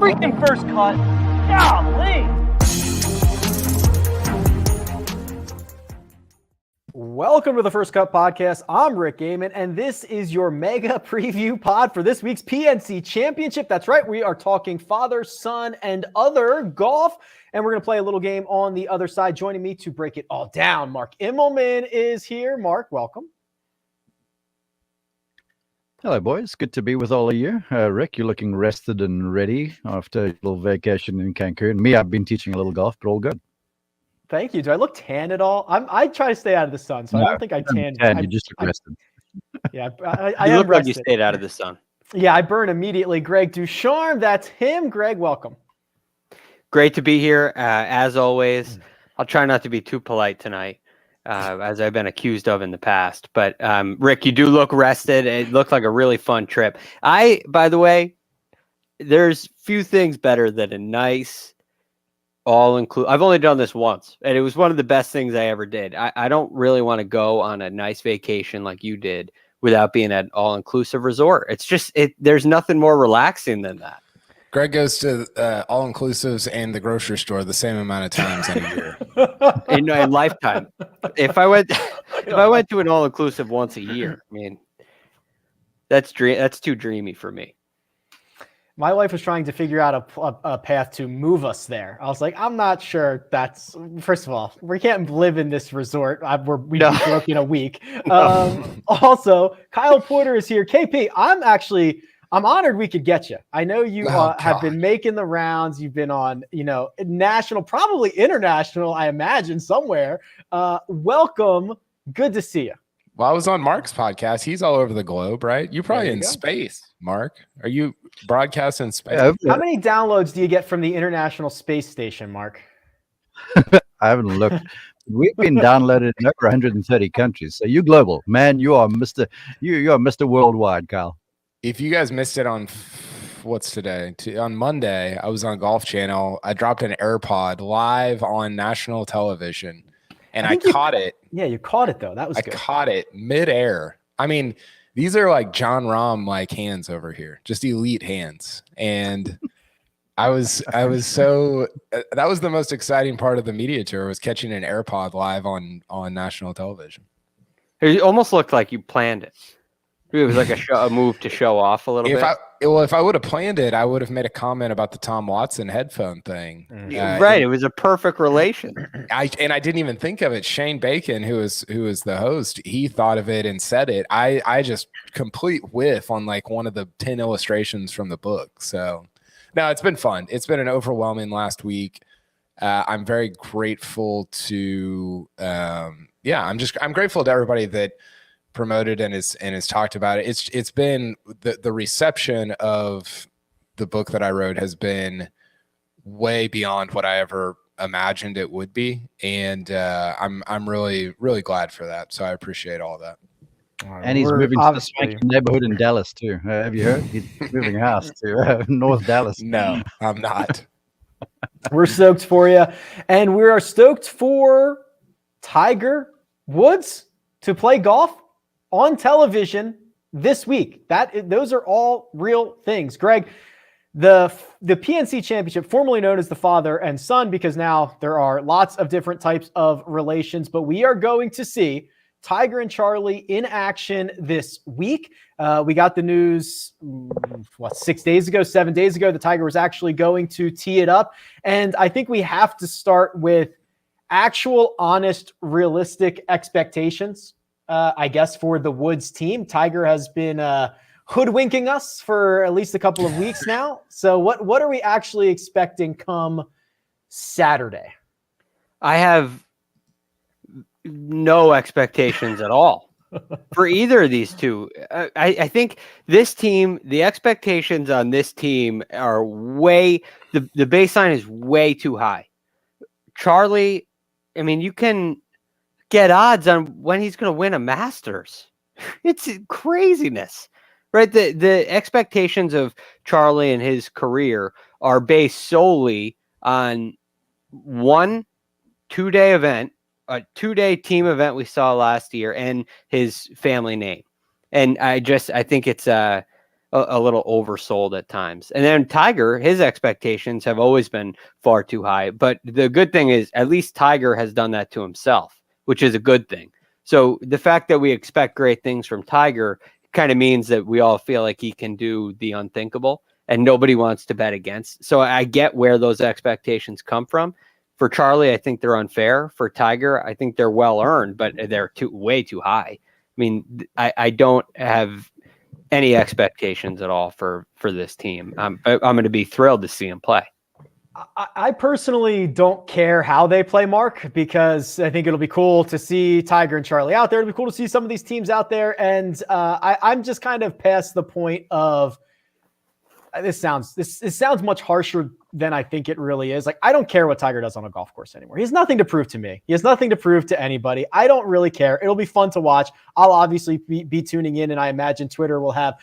freaking first cut. Golly. Welcome to the First Cut Podcast. I'm Rick Gehman, and this is your mega preview pod for this week's PNC Championship. That's right, we are talking father, son, and other golf, and we're going to play a little game on the other side. Joining me to break it all down, Mark Immelman is here. Mark, welcome. Hello, boys. Good to be with all of you. Rick, you're looking rested and ready after a little vacation in Cancun. Me, I've been teaching a little golf, but all good. Thank you. Do I look tan at all? I try to stay out of the sun, so no, I don't think I tan. You just look rested. Yeah, I look rested. like you stayed out of the sun. Yeah, I burn immediately. Greg DuCharme, that's him. Greg, welcome. Great to be here. As always, I'll try not to be too polite tonight, as I've been accused of in the past. But Rick, you do look rested. It looked like a really fun trip. By the way, there's few things better than a nice all-inclusive. I've only done this once, and it was one of the best things I ever did. I don't really want to go on a nice vacation like you did without being at an all-inclusive resort. It's just there's nothing more relaxing than that. Greg goes to all-inclusives and the grocery store the same amount of times in a year. in lifetime. If I went to an all-inclusive once a year, I mean, that's too dreamy for me. My wife was trying to figure out a path to move us there. I was like, I'm not sure that's, first of all, we can't live in this resort. We'd be broke in a week. Also, Kyle Porter is here. KP, I'm honored we could get you. I know you have been making the rounds. You've been on, national, probably international, I imagine, somewhere. Welcome. Good to see you. Well, I was on Mark's podcast. He's all over the globe, right? You're probably in space, Mark. Are you broadcasting in space? How many downloads do you get from the International Space Station, Mark? I haven't looked. We've been downloaded in over 130 countries. So you're global, man. You are Mr. Worldwide, Kyle. If you guys missed it on what's today? On Monday, I was on Golf Channel. I dropped an AirPod live on national television, and I caught it. Yeah, you caught it though. That was good. I caught it midair. I mean, these are like John Rahm like hands over here, just elite hands. And I was so that was the most exciting part of the media tour, was catching an AirPod live on national television. It almost looked like you planned it. It was like a move to show off a little bit. If I would have planned it, I would have made a comment about the Tom Watson headphone thing. Right. It was a perfect relation. I didn't even think of it. Shane Bacon, who is the host, he thought of it and said it. I just complete whiff on like one of the 10 illustrations from the book. So no, it's been fun. It's been an overwhelming last week. I'm very grateful to I'm grateful to everybody that promoted and has talked about it. It's been the reception of the book that I wrote has been way beyond what I ever imagined it would be, and I'm really, really glad for that. So I appreciate all that. And he's moving to the swanky neighborhood in Dallas too. Have you heard? He's moving house to North Dallas. No, I'm not. We're stoked for you, and we are stoked for Tiger Woods to play golf on television this week. Those are all real things. Greg, the PNC Championship, formerly known as the father and son, because now there are lots of different types of relations, but we are going to see Tiger and Charlie in action this week. We got the news, 7 days ago, that Tiger was actually going to tee it up. And I think we have to start with actual, honest, realistic expectations. I guess for the Woods team. Tiger has been hoodwinking us for at least a couple of weeks now. So what are we actually expecting come Saturday? I have no expectations at all for either of these two. I think this team, the expectations on this team are the baseline is way too high. Charlie, I mean, you can get odds on when he's going to win a Masters. It's craziness, right? The expectations of Charlie and his career are based solely on one 2-day event, a 2-day team event we saw last year, and his family name. And I think it's a little oversold at times. And then Tiger, his expectations have always been far too high. But the good thing is at least Tiger has done that to himself, which is a good thing. So the fact that we expect great things from Tiger kind of means that we all feel like he can do the unthinkable, and nobody wants to bet against. So I get where those expectations come from. For Charlie, I think they're unfair. For Tiger, I think they're well earned, but they're way too high. I mean, I don't have any expectations at all for this team. I'm going to be thrilled to see him play. I personally don't care how they play, Mark, because I think it'll be cool to see Tiger and Charlie out there. It'll be cool to see some of these teams out there. And I'm just kind of past the point of this sounds much harsher than I think it really is. Like, I don't care what Tiger does on a golf course anymore. He has nothing to prove to me. He has nothing to prove to anybody. I don't really care. It'll be fun to watch. I'll obviously be tuning in, and I imagine Twitter will have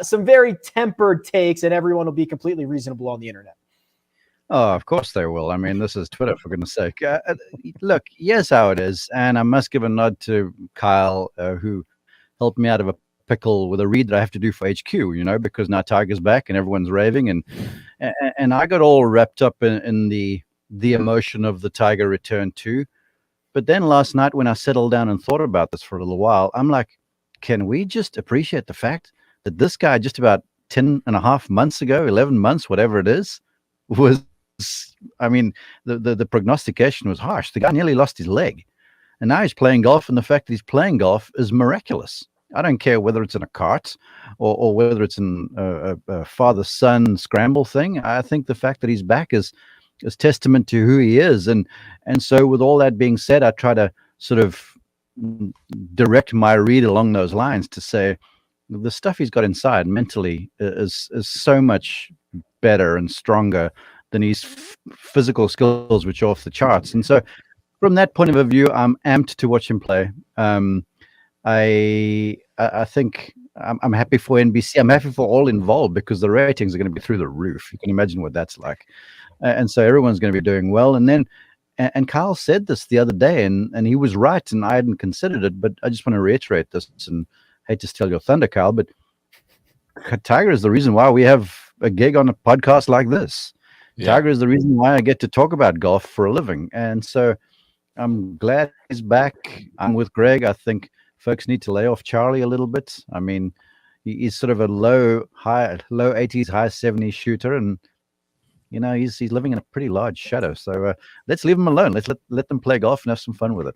some very tempered takes, and everyone will be completely reasonable on the internet. Oh, of course they will. I mean, this is Twitter, for goodness sake. Look, here's how it is. And I must give a nod to Kyle, who helped me out of a pickle with a read that I have to do for HQ, because now Tiger's back and everyone's raving. And I got all wrapped up in the emotion of the Tiger return too. But then last night when I settled down and thought about this for a little while, I'm like, can we just appreciate the fact that this guy just about 10 and a half months ago, 11 months, whatever it is, was, I mean, the prognostication was harsh. The guy nearly lost his leg. And now he's playing golf, and the fact that he's playing golf is miraculous. I don't care whether it's in a cart or whether it's in a father-son scramble thing. I think the fact that he's back is testament to who he is. And so with all that being said, I try to sort of direct my read along those lines to say the stuff he's got inside mentally is so much better and stronger than his physical skills, which are off the charts. And so from that point of view, I'm amped to watch him play. I think I'm happy for NBC. I'm happy for all involved because the ratings are going to be through the roof. You can imagine what that's like. And so everyone's going to be doing well. And then, and Kyle said this the other day, and he was right, and I hadn't considered it, but I just want to reiterate this, and hate to steal your thunder, Kyle, but Tiger is the reason why we have a gig on a podcast like this. Yeah. Tiger is the reason why I get to talk about golf for a living. And so I'm glad he's back. I'm with Greg. I think folks need to lay off Charlie a little bit. I mean, he's sort of a low 80s, high 70s shooter, and he's living in a pretty large shadow. So let's leave him alone. Let's let them play golf and have some fun with it.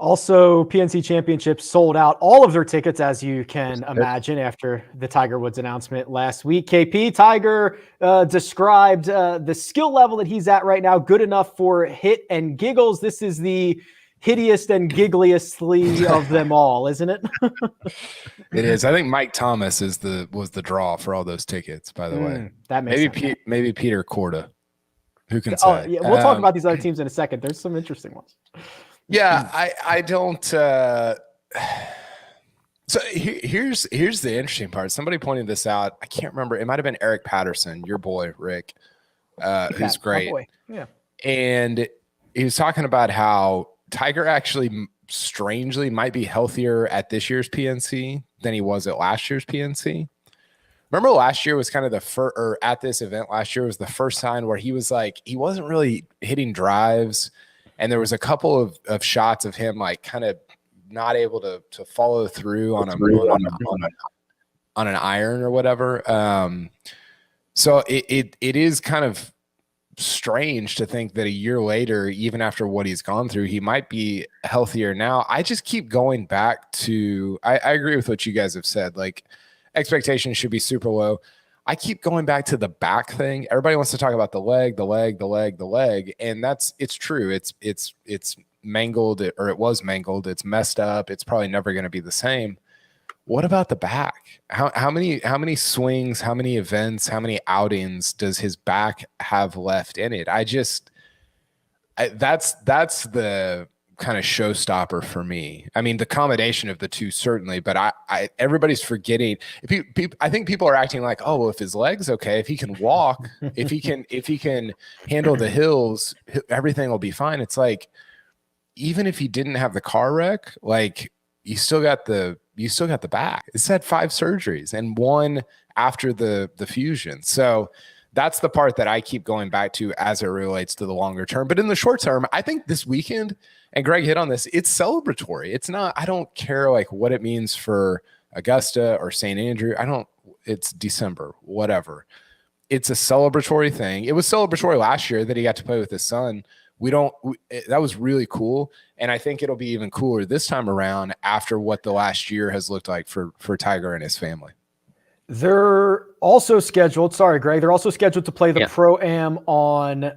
Also, PNC Championship sold out all of their tickets, as you can imagine, after the Tiger Woods announcement last week. KP, Tiger described the skill level that he's at right now, good enough for hit and giggles. This is the hideous and giggliestly of them all, isn't it? It is. I think Mike Thomas was the draw for all those tickets, by the way. That makes sense. Maybe Peter Korda. Who can say? Yeah, we'll talk about these other teams in a second. There's some interesting ones. Yeah, I don't. So here's the interesting part. Somebody pointed this out. I can't remember. It might have been Eric Patterson, your boy Rick, who's great. Yeah, and he was talking about how Tiger actually strangely might be healthier at this year's PNC than he was at last year's PNC. Remember last year was kind of the first, or at this event last year was the first time where he was like, he wasn't really hitting drives. And there was a couple of shots of him like kind of not able to follow through on an iron or whatever. So it is kind of strange to think that a year later, even after what he's gone through, he might be healthier now. I just keep going back to, I agree with what you guys have said. Like, expectations should be super low. I keep going back to the back thing. Everybody wants to talk about the leg, and it's true. It's mangled, or it was mangled. It's messed up. It's probably never going to be the same. What about the back? How many swings, how many events, how many outings does his back have left in it? That's the kind of showstopper for me. I mean, the combination of the two certainly, but everybody's forgetting. I think people are acting like, oh, well, if his leg's okay, if he can walk, if he can handle the hills, everything will be fine. It's like, even if he didn't have the car wreck, like, you still got the you still got the back. It's had 5 surgeries and 1 after the fusion. So that's the part that I keep going back to as it relates to the longer term. But in the short term, I think this weekend, and Greg hit on this, it's celebratory. It's not, I don't care like what it means for Augusta or St. Andrew. It's December, whatever. It's a celebratory thing. It was celebratory last year that he got to play with his son. That was really cool. And I think it'll be even cooler this time around after what the last year has looked like for Tiger and his family. They're also scheduled, sorry, Greg, they're also scheduled to play the Pro-Am on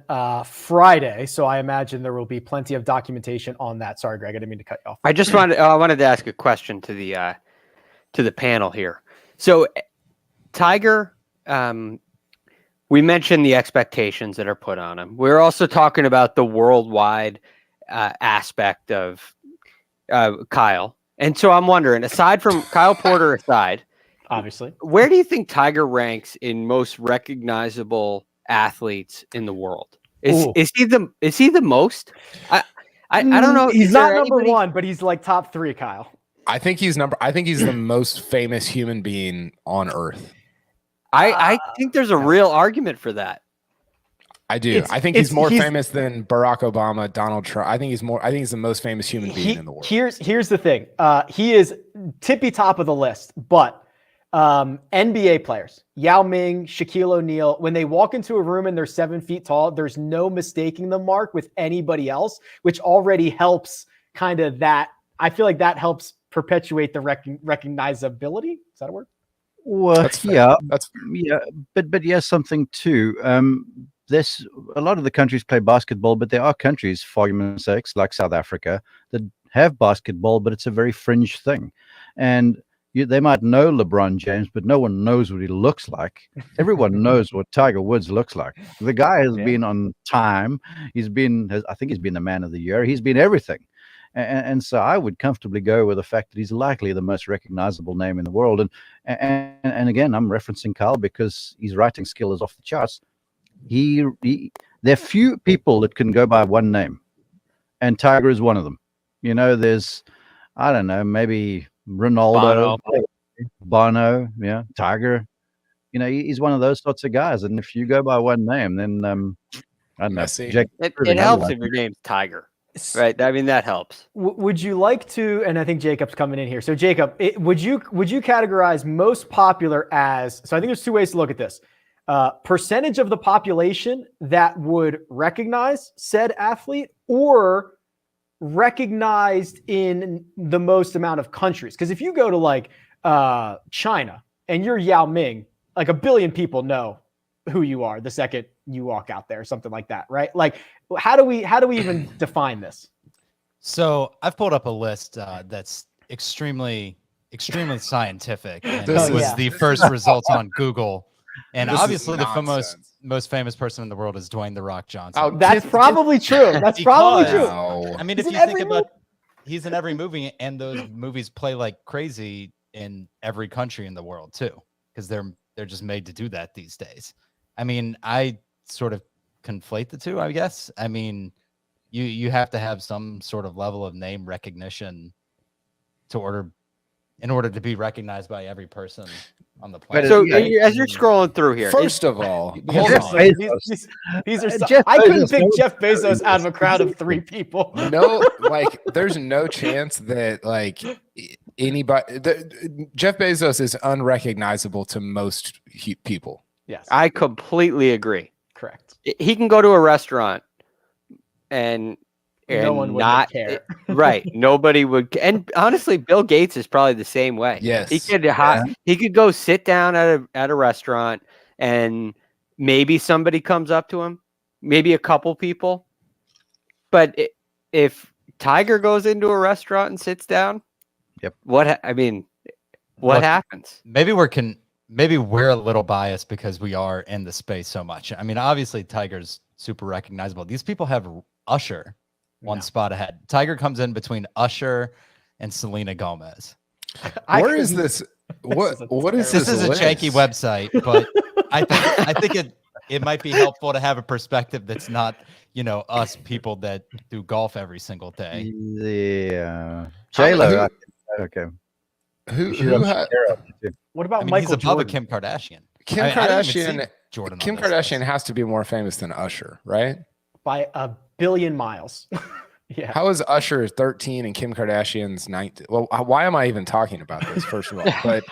Friday. So I imagine there will be plenty of documentation on that. Sorry, Greg, I didn't mean to cut you off. I wanted to ask a question to the panel here. So Tiger, we mentioned the expectations that are put on him. We're also talking about the worldwide aspect of Kyle. And so I'm wondering, aside from Kyle Porter aside, obviously, where do you think Tiger ranks in most recognizable athletes in the world? Is he the most? I don't know. He's not number 1, but he's like top 3, Kyle. I think he's the most famous human being on earth. I think there's a real argument for that. I do. I think he's more famous than Barack Obama, Donald Trump. I think he's the most famous human being in the world. Here's the thing. He is tippy top of the list, but NBA players, Yao Ming, Shaquille O'Neal, when they walk into a room and they're 7 feet tall, there's no mistaking the mark with anybody else, which already helps kind of that. I feel like that helps perpetuate the recognizability. Is that a word? Well, That's fair. But yes, something too. There's a lot of the countries play basketball, but there are countries, for argument's sake, like South Africa, that have basketball, but it's a very fringe thing. And they might know LeBron James, but no one knows what he looks like. Everyone knows what Tiger Woods looks like. The guy has been on time. I think he's been the man of the year. He's been everything. And so I would comfortably go with the fact that he's likely the most recognizable name in the world. And again, I'm referencing Kyle because his writing skill is off the charts. There are few people that can go by one name, and Tiger is one of them. You know, there's, I don't know, maybe Ronaldo, Bono, Tiger. You know, he's one of those sorts of guys. And if you go by one name, then I don't know. It helps if your name's Tiger. Right. I mean, that helps. Would you like to, and I think Jacob's coming in here. So Jacob, would you categorize most popular as, so I think there's 2 ways to look at this. Percentage of the population that would recognize said athlete, or recognized in the most amount of countries. Because if you go to like China and you're Yao Ming, like 1 billion people know who you are the second you walk out there, something like that, right? Like, how do we even define this? So I've pulled up a list that's extremely scientific. And this was the first results on Google. And obviously the most famous person in the world is Dwayne "The Rock" Johnson. Oh, that's probably true. That's probably true. I mean, if you think about, he's in every movie, and those movies play like crazy in every country in the world too, because they're just made to do that these days. I mean, I sort of conflate the two, I guess. I mean, you have to have some sort of level of name recognition in order to be recognized by every person on the planet. So as you're scrolling through here, first of all, hold on. I couldn't pick Jeff Bezos out of a crowd of 3 people. No, like there's no chance that like anybody. Jeff Bezos is unrecognizable to most people. Yes, I completely agree. Correct. He can go to a restaurant and no one would care. Right. Nobody would. And honestly, Bill Gates is probably the same way. Yes. He could go sit down at a restaurant and maybe somebody comes up to him, maybe a couple people. But if Tiger goes into a restaurant and sits down, what happens? Maybe we're a little biased because we are in the space so much. I mean, obviously Tiger's super recognizable. These people have Usher one spot ahead. Tiger comes in between Usher and Selena Gomez. Where is this? What is this? This is a janky website, but I think it might be helpful to have a perspective that's not, us people that do golf every single day. Yeah. J-Lo. Okay. Who Should have ha- Shakira up there, too. What about I mean, Michael he's above a Jordan? Kim Kardashian. Kim I didn't even see Kardashian? Jordan. Kim on this Kardashian list. has to be more famous than Usher, right? By a billion miles. Yeah. How is Usher 13 and Kim Kardashian's 19? Well, why am I even talking about this? First of all, but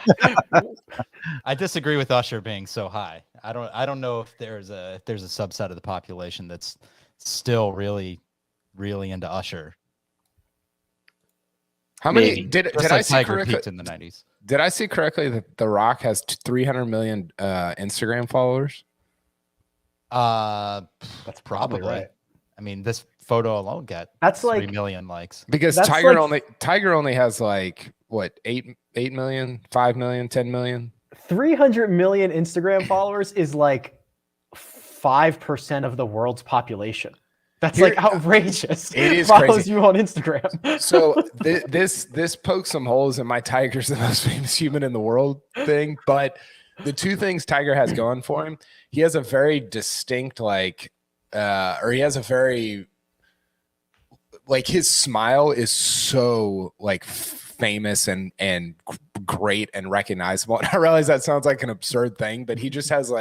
I disagree with Usher being so high. I don't know if there's a subset of the population that's still really into Usher. how many Maybe. did Just I like see Tiger correctly? peaked in the 90s. Did I see correctly that The Rock has 300 million Instagram followers? That's probably right. I mean, this photo alone got That's 3 like million likes. Because That's Tiger only has like what 8 million, 5 million, 10 million. 300 million Instagram followers is like 5% of the world's population. That's Here- like outrageous. It is Follows crazy. you on Instagram. So this pokes some holes in my Tiger's the most famous human in the world thing. But the two things Tiger has going for him, he has a very distinct or he has a very his smile is so famous and great and recognizable. And I realize that sounds like an absurd thing, but he just has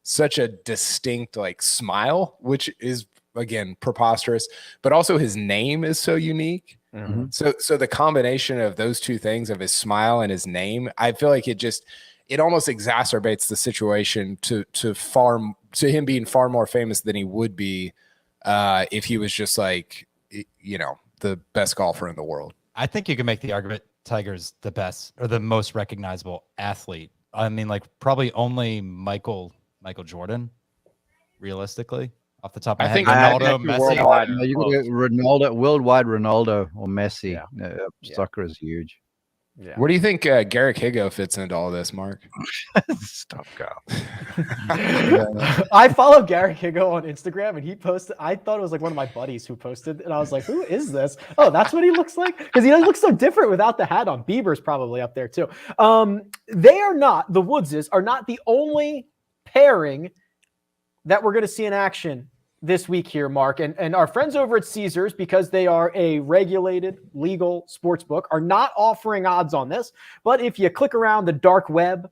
such a distinct smile, which is again preposterous, but also his name is so unique. Mm-hmm. So the combination of those two things, of his smile and his name, I feel like it almost exacerbates the situation to him being far more famous than he would be if he was just the best golfer in the world. I think you can make the argument Tiger's the best or the most recognizable athlete. I mean, probably only Michael Jordan, realistically, off the top of my I head. think Ronaldo, Messi. worldwide. You got Ronaldo, worldwide Ronaldo or Messi. Yeah. Soccer is huge. Yeah. Where do you think Garrick Higo fits into all this, Mark? Stop, Kyle. I follow Gary Higo on Instagram, and he posted. I thought it was one of my buddies who posted, and I was like, "Who is this? Oh, that's what he looks like." Because he doesn't look so different without the hat on. Bieber's probably up there too. They are not, the Woodses are not the only pairing that we're going to see in action this week here, Mark. And our friends over at Caesars, because they are a regulated, legal sports book, are not offering odds on this. But if you click around the dark web,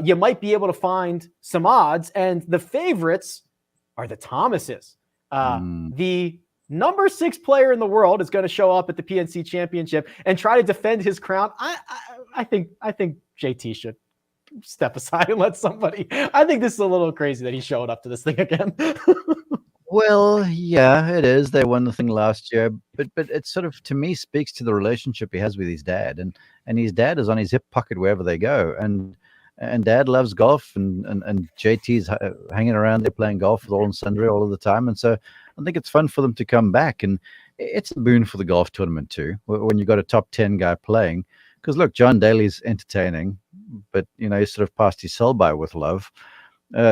you might be able to find some odds. And the favorites are the Thomases. The number 6 player in the world is going to show up at the PNC Championship and try to defend his crown. I think JT should step aside and let somebody. I think this is a little crazy that he showed up to this thing again. Well, yeah, it is. They won the thing last year, but it sort of, to me, speaks to the relationship he has with his dad, and his dad is on his hip pocket wherever they go, and Dad loves golf, and JT's hanging around there playing golf with all and sundry all of the time, and so I think it's fun for them to come back, and it's a boon for the golf tournament too when you've got a top 10 guy playing, because look, John Daly's entertaining, but he sort of passed his sell by with love.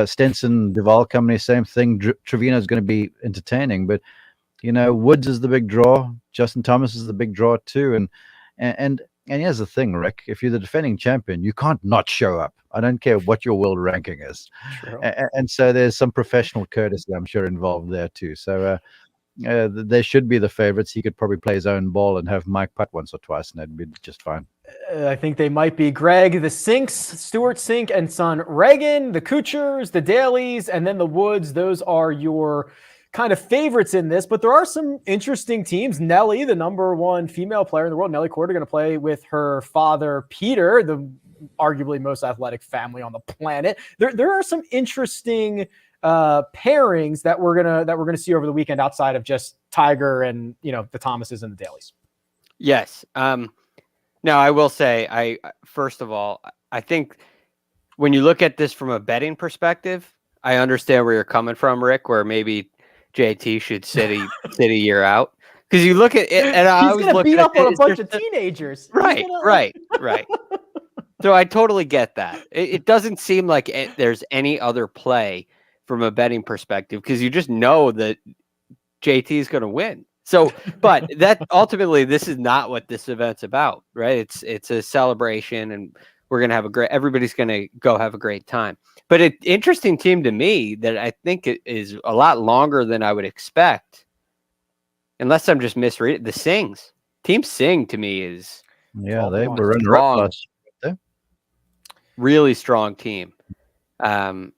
Stenson, Duval Company, same thing. Trevino's going to be entertaining, but Woods is the big draw. Justin Thomas is the big draw too. And here's the thing, Rick: if you're the defending champion, you can't not show up. I don't care what your world ranking is. And so there's some professional courtesy, I'm sure, involved there too. So they should be the favorites. He could probably play his own ball and have Mike putt once or twice, and that'd be just fine. I think they might be Greg, the Sinks, Stuart Sink and son Reagan, the Kuchers, the Dailies, and then the Woods. Those are your kind of favorites in this, but there are some interesting teams. Nelly, the number 1 female player in the world, Nelly Korda, going to play with her father, Peter, the arguably most athletic family on the planet. There are some interesting pairings that we're gonna see over the weekend outside of just Tiger and the Thomases and the Dailies. Yes. Now, I will say, first of all, I think when you look at this from a betting perspective, I understand where you're coming from, Rick, where maybe JT should sit a year out. Because you look at it, and I He's going to beat up on a bunch of teenagers. Right. So I totally get that. It doesn't seem like there's any other play from a betting perspective, because you just know that JT is going to win. So, but that ultimately, this is not what this event's about, right? It's a celebration, and we're going to have everybody's going to go have a great time. But an interesting team to me that I think it is a lot longer than I would expect, unless I'm just misreading, the Sings. Team Sing to me is Yeah, 12 they to 1. were running Strong. last year. Really strong team. And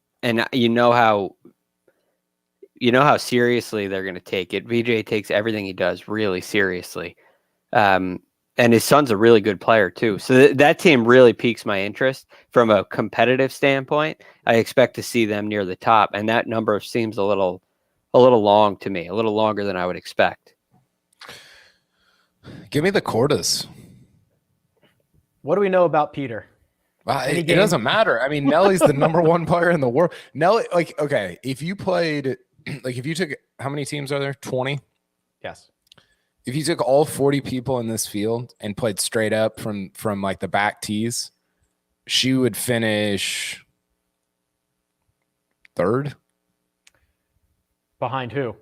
you know how seriously they're going to take it. VJ takes everything he does really seriously. And his son's a really good player too. So that team really piques my interest from a competitive standpoint. I expect to see them near the top, and that number seems a little long to me, a little longer than I would expect. Give me the Cordas. What do we know about Peter? It doesn't matter. I mean, Nelly's the number one player in the world. Nelly, like, okay, if you played, like, if you took, how many teams are there? 20? Yes. If you took all 40 people in this field and played straight up from like the back tees, she would finish third. Behind who?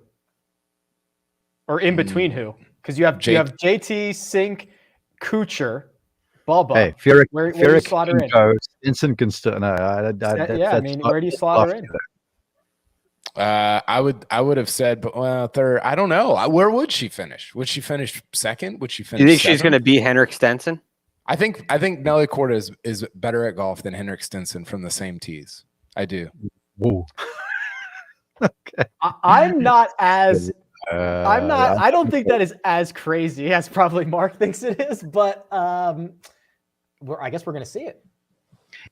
Or in between who? Because you have JT, Sink, Kuchar, Bubba. Hey, Furyk, where do you slot her in? Vincent can still. No, I mean, where do you slot her in? I would have said, but well, third. I don't know. Where would she finish? Would she finish second? Would she finish? You think seventh? she's going to beat Henrik Stenson? I think Nelly Corda is better at golf than Henrik Stenson from the same tees. I do. Whoa. Okay. I'm not as. I'm not. I don't think that is as crazy as probably Mark thinks it is, but I guess we're going to see it.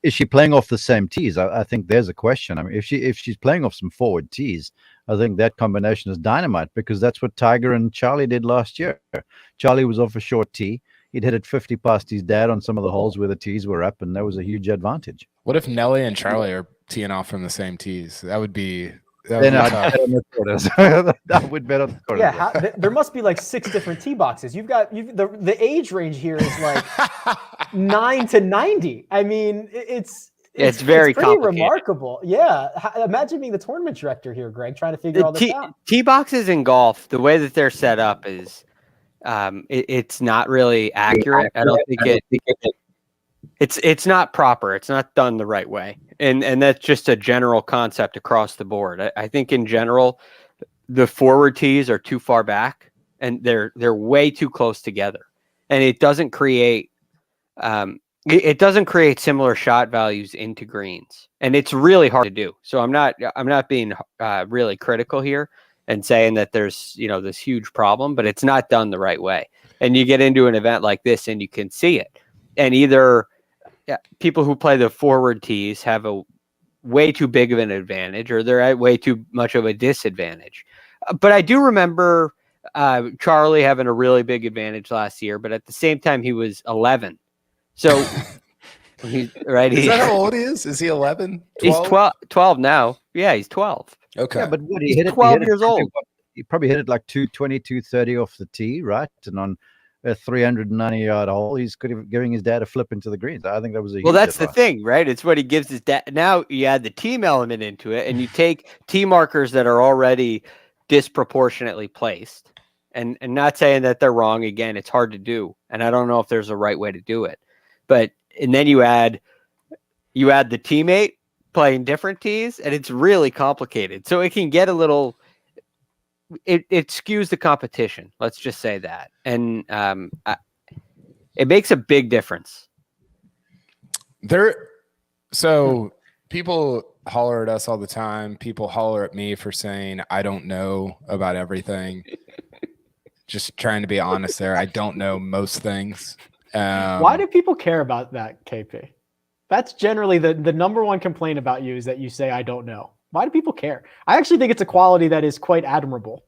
Is she playing off the same tees? I think there's a question. I mean, if she's playing off some forward tees, I think that combination is dynamite because that's what Tiger and Charlie did last year. Charlie was off a short tee. He'd hit it 50 past his dad on some of the holes where the tees were up, and that was a huge advantage. What if Nelly and Charlie are teeing off from the same tees? That would be. Then I'd bet on the Cordas. I would bet on the Cordas. Yeah, there must be like 6 different tee boxes. The age range here is like 9 to 90. I mean, it's very pretty complicated. Remarkable. Yeah, imagine being the tournament director here, Greg, trying to figure all this out. Tee boxes in golf, the way that they're set up is, it's not really accurate. I don't think it's not proper. It's not done the right way. And that's just a general concept across the board. I think in general, the forward tees are too far back and they're way too close together. And it doesn't create similar shot values into greens. And it's really hard to do. So I'm not being really critical here and saying that there's, this huge problem, but it's not done the right way. And you get into an event like this and you can see it. And either people who play the forward tees have a way too big of an advantage or they're at way too much of a disadvantage. But I do remember Charlie having a really big advantage last year, but at the same time, he was 11. So, he's right. Is that how old he is? Is he 11? 12? He's 12 now. Yeah, he's 12. Okay. Yeah, but what, he's 12 years old. He probably hit it like 220, 230 off the tee, right? And on a 390-yard hole, he's giving his dad a flip into the greens. I think that was a well. huge That's advice. the thing, right? It's what he gives his dad. Now you add the team element into it, and you take tee markers that are already disproportionately placed, and not saying that they're wrong. Again, it's hard to do, and I don't know if there's a right way to do it. But and then you add the teammate playing different tees, and it's really complicated. So it can get a little. It skews the competition. Let's just say that, and it makes a big difference. So people holler at us all the time. People holler at me for saying I don't know about everything. Just trying to be honest there. I don't know most things. Why do people care about that, KP? That's generally the number one complaint about you is that you say I don't know. Why do people care? I actually think it's a quality that is quite admirable.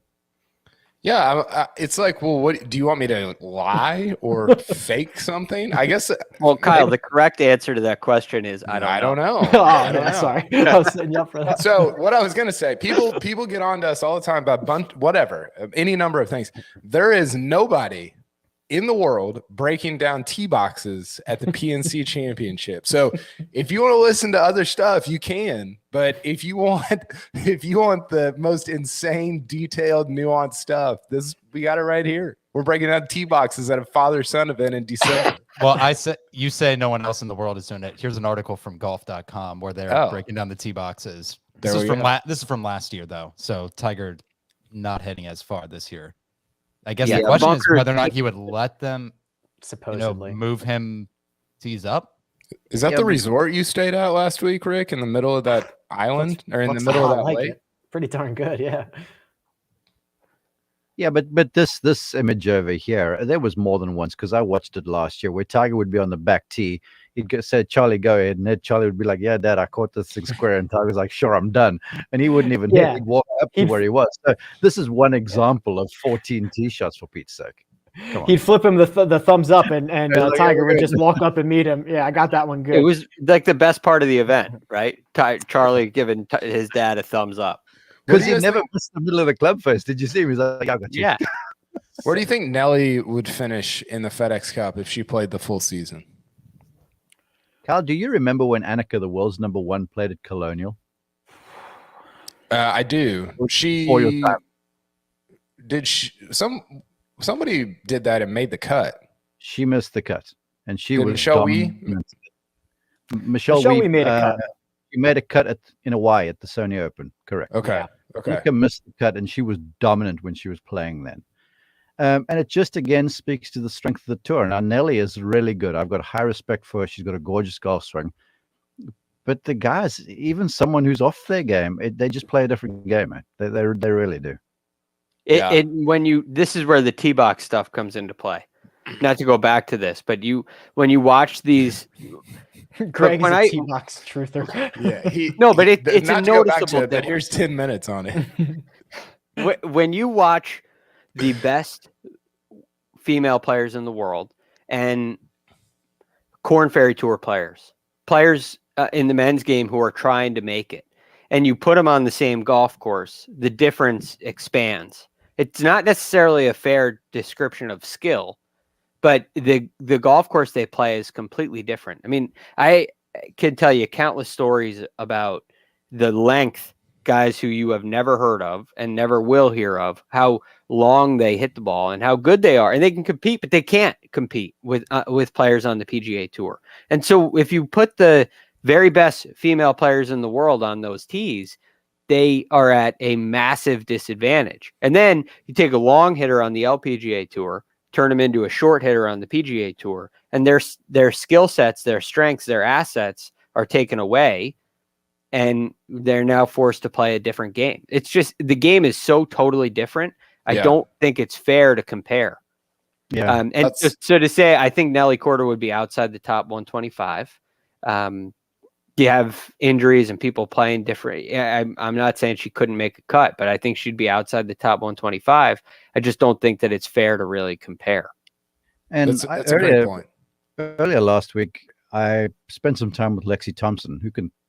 Yeah, it's like, well, what do you want me to lie or fake something? I guess. Well, Kyle, the correct answer to that question is I don't know. I don't know. Sorry, I was setting you up for that. So what I was gonna say, people get on to us all the time about whatever, any number of things. There is nobody in the world breaking down tee boxes at the PNC Championship. So if you want to listen to other stuff, you can. But if you want the most insane, detailed, nuanced stuff, we got it right here. We're breaking down tee boxes at a father-son event in December. Well, you say no one else in the world is doing it. Here's an article from golf.com where they're breaking down the tee boxes. This is from last year though. So Tiger not heading as far this year. I guess the question is whether or not he would let them supposedly. move him tees up. Is that Yeah, the but- resort you stayed at last week, Rick? In the middle of that island, or in the Looks middle of a that lot like lake? it. Pretty darn good, yeah. Yeah, but this image over here, there was more than once because I watched it last year where Tiger would be on the back tee. He'd say, "Charlie, go ahead," and then Charlie would be like, "Yeah, Dad, I caught this thing square," and Tiger's like, "Sure, I'm done," and he wouldn't even hit. Yeah. He'd walk up to He'd- where he was. So this is one example of 14 tee shots for Pete's sake. Come on. He'd flip him the thumbs up, and Yeah, look, Tiger would look. just walk up and meet him. Yeah, I got that one good. It was like the best part of the event, right? Charlie giving his dad a thumbs up. What Because do you he guys never think- missed the middle of the club face. Did you see him? He's like, "I got you." Yeah. Where do you think Nelly would finish in the FedEx Cup if she played the full season? Cal, do you remember when Annika, the world's #1, played at Colonial? I do. Before your time. Did she? Somebody did that and made the cut. She missed the cut, and she Did was Michelle Wee? dominant. Michelle Michelle Wee Wee made a cut. She made a cut in Hawaii at the Sony Open. Correct. Okay. Yeah. Okay. Annika missed the cut, and she was dominant when she was playing then. And it just again speaks to the strength of the tour. Now Nelly is really good. I've got high respect for her. She's got a gorgeous golf swing. But the guys, even someone who's off their game, they just play a different game, man. They really do. Yeah. This is where the tee box stuff comes into play. Not to go back to this, but when you watch these, Greg is when a I- T-box truther. Yeah. No, but it's a not to go back to noticeable it, but difference. here's 10 minutes on it. When you watch the best female players in the world and Corn Ferry Tour players in the men's game who are trying to make it, and you put them on the same golf course, the difference expands. It's not necessarily a fair description of skill, but the golf course they play is completely different. I mean, I could tell you countless stories about the length guys who you have never heard of and never will hear of, how long they hit the ball and how good they are, and they can compete, but they can't compete with players on the PGA Tour. And so if you put the very best female players in the world on those tees, they are at a massive disadvantage. And then you take a long hitter on the LPGA Tour, turn them into a short hitter on the PGA Tour, and their skill sets, their strengths, their assets are taken away, and they're now forced to play a different game. It's just the game is so totally different. I Yeah. don't think it's fair to compare. Yeah. And That's- just so to say, I think Nelly Korda would be outside the top 125. You have injuries and people playing different. I'm not saying she couldn't make a cut, but I think she'd be outside the top 125. I just don't think that it's fair to really compare. And That's a great point. earlier last week, I spent some time with Lexi Thompson,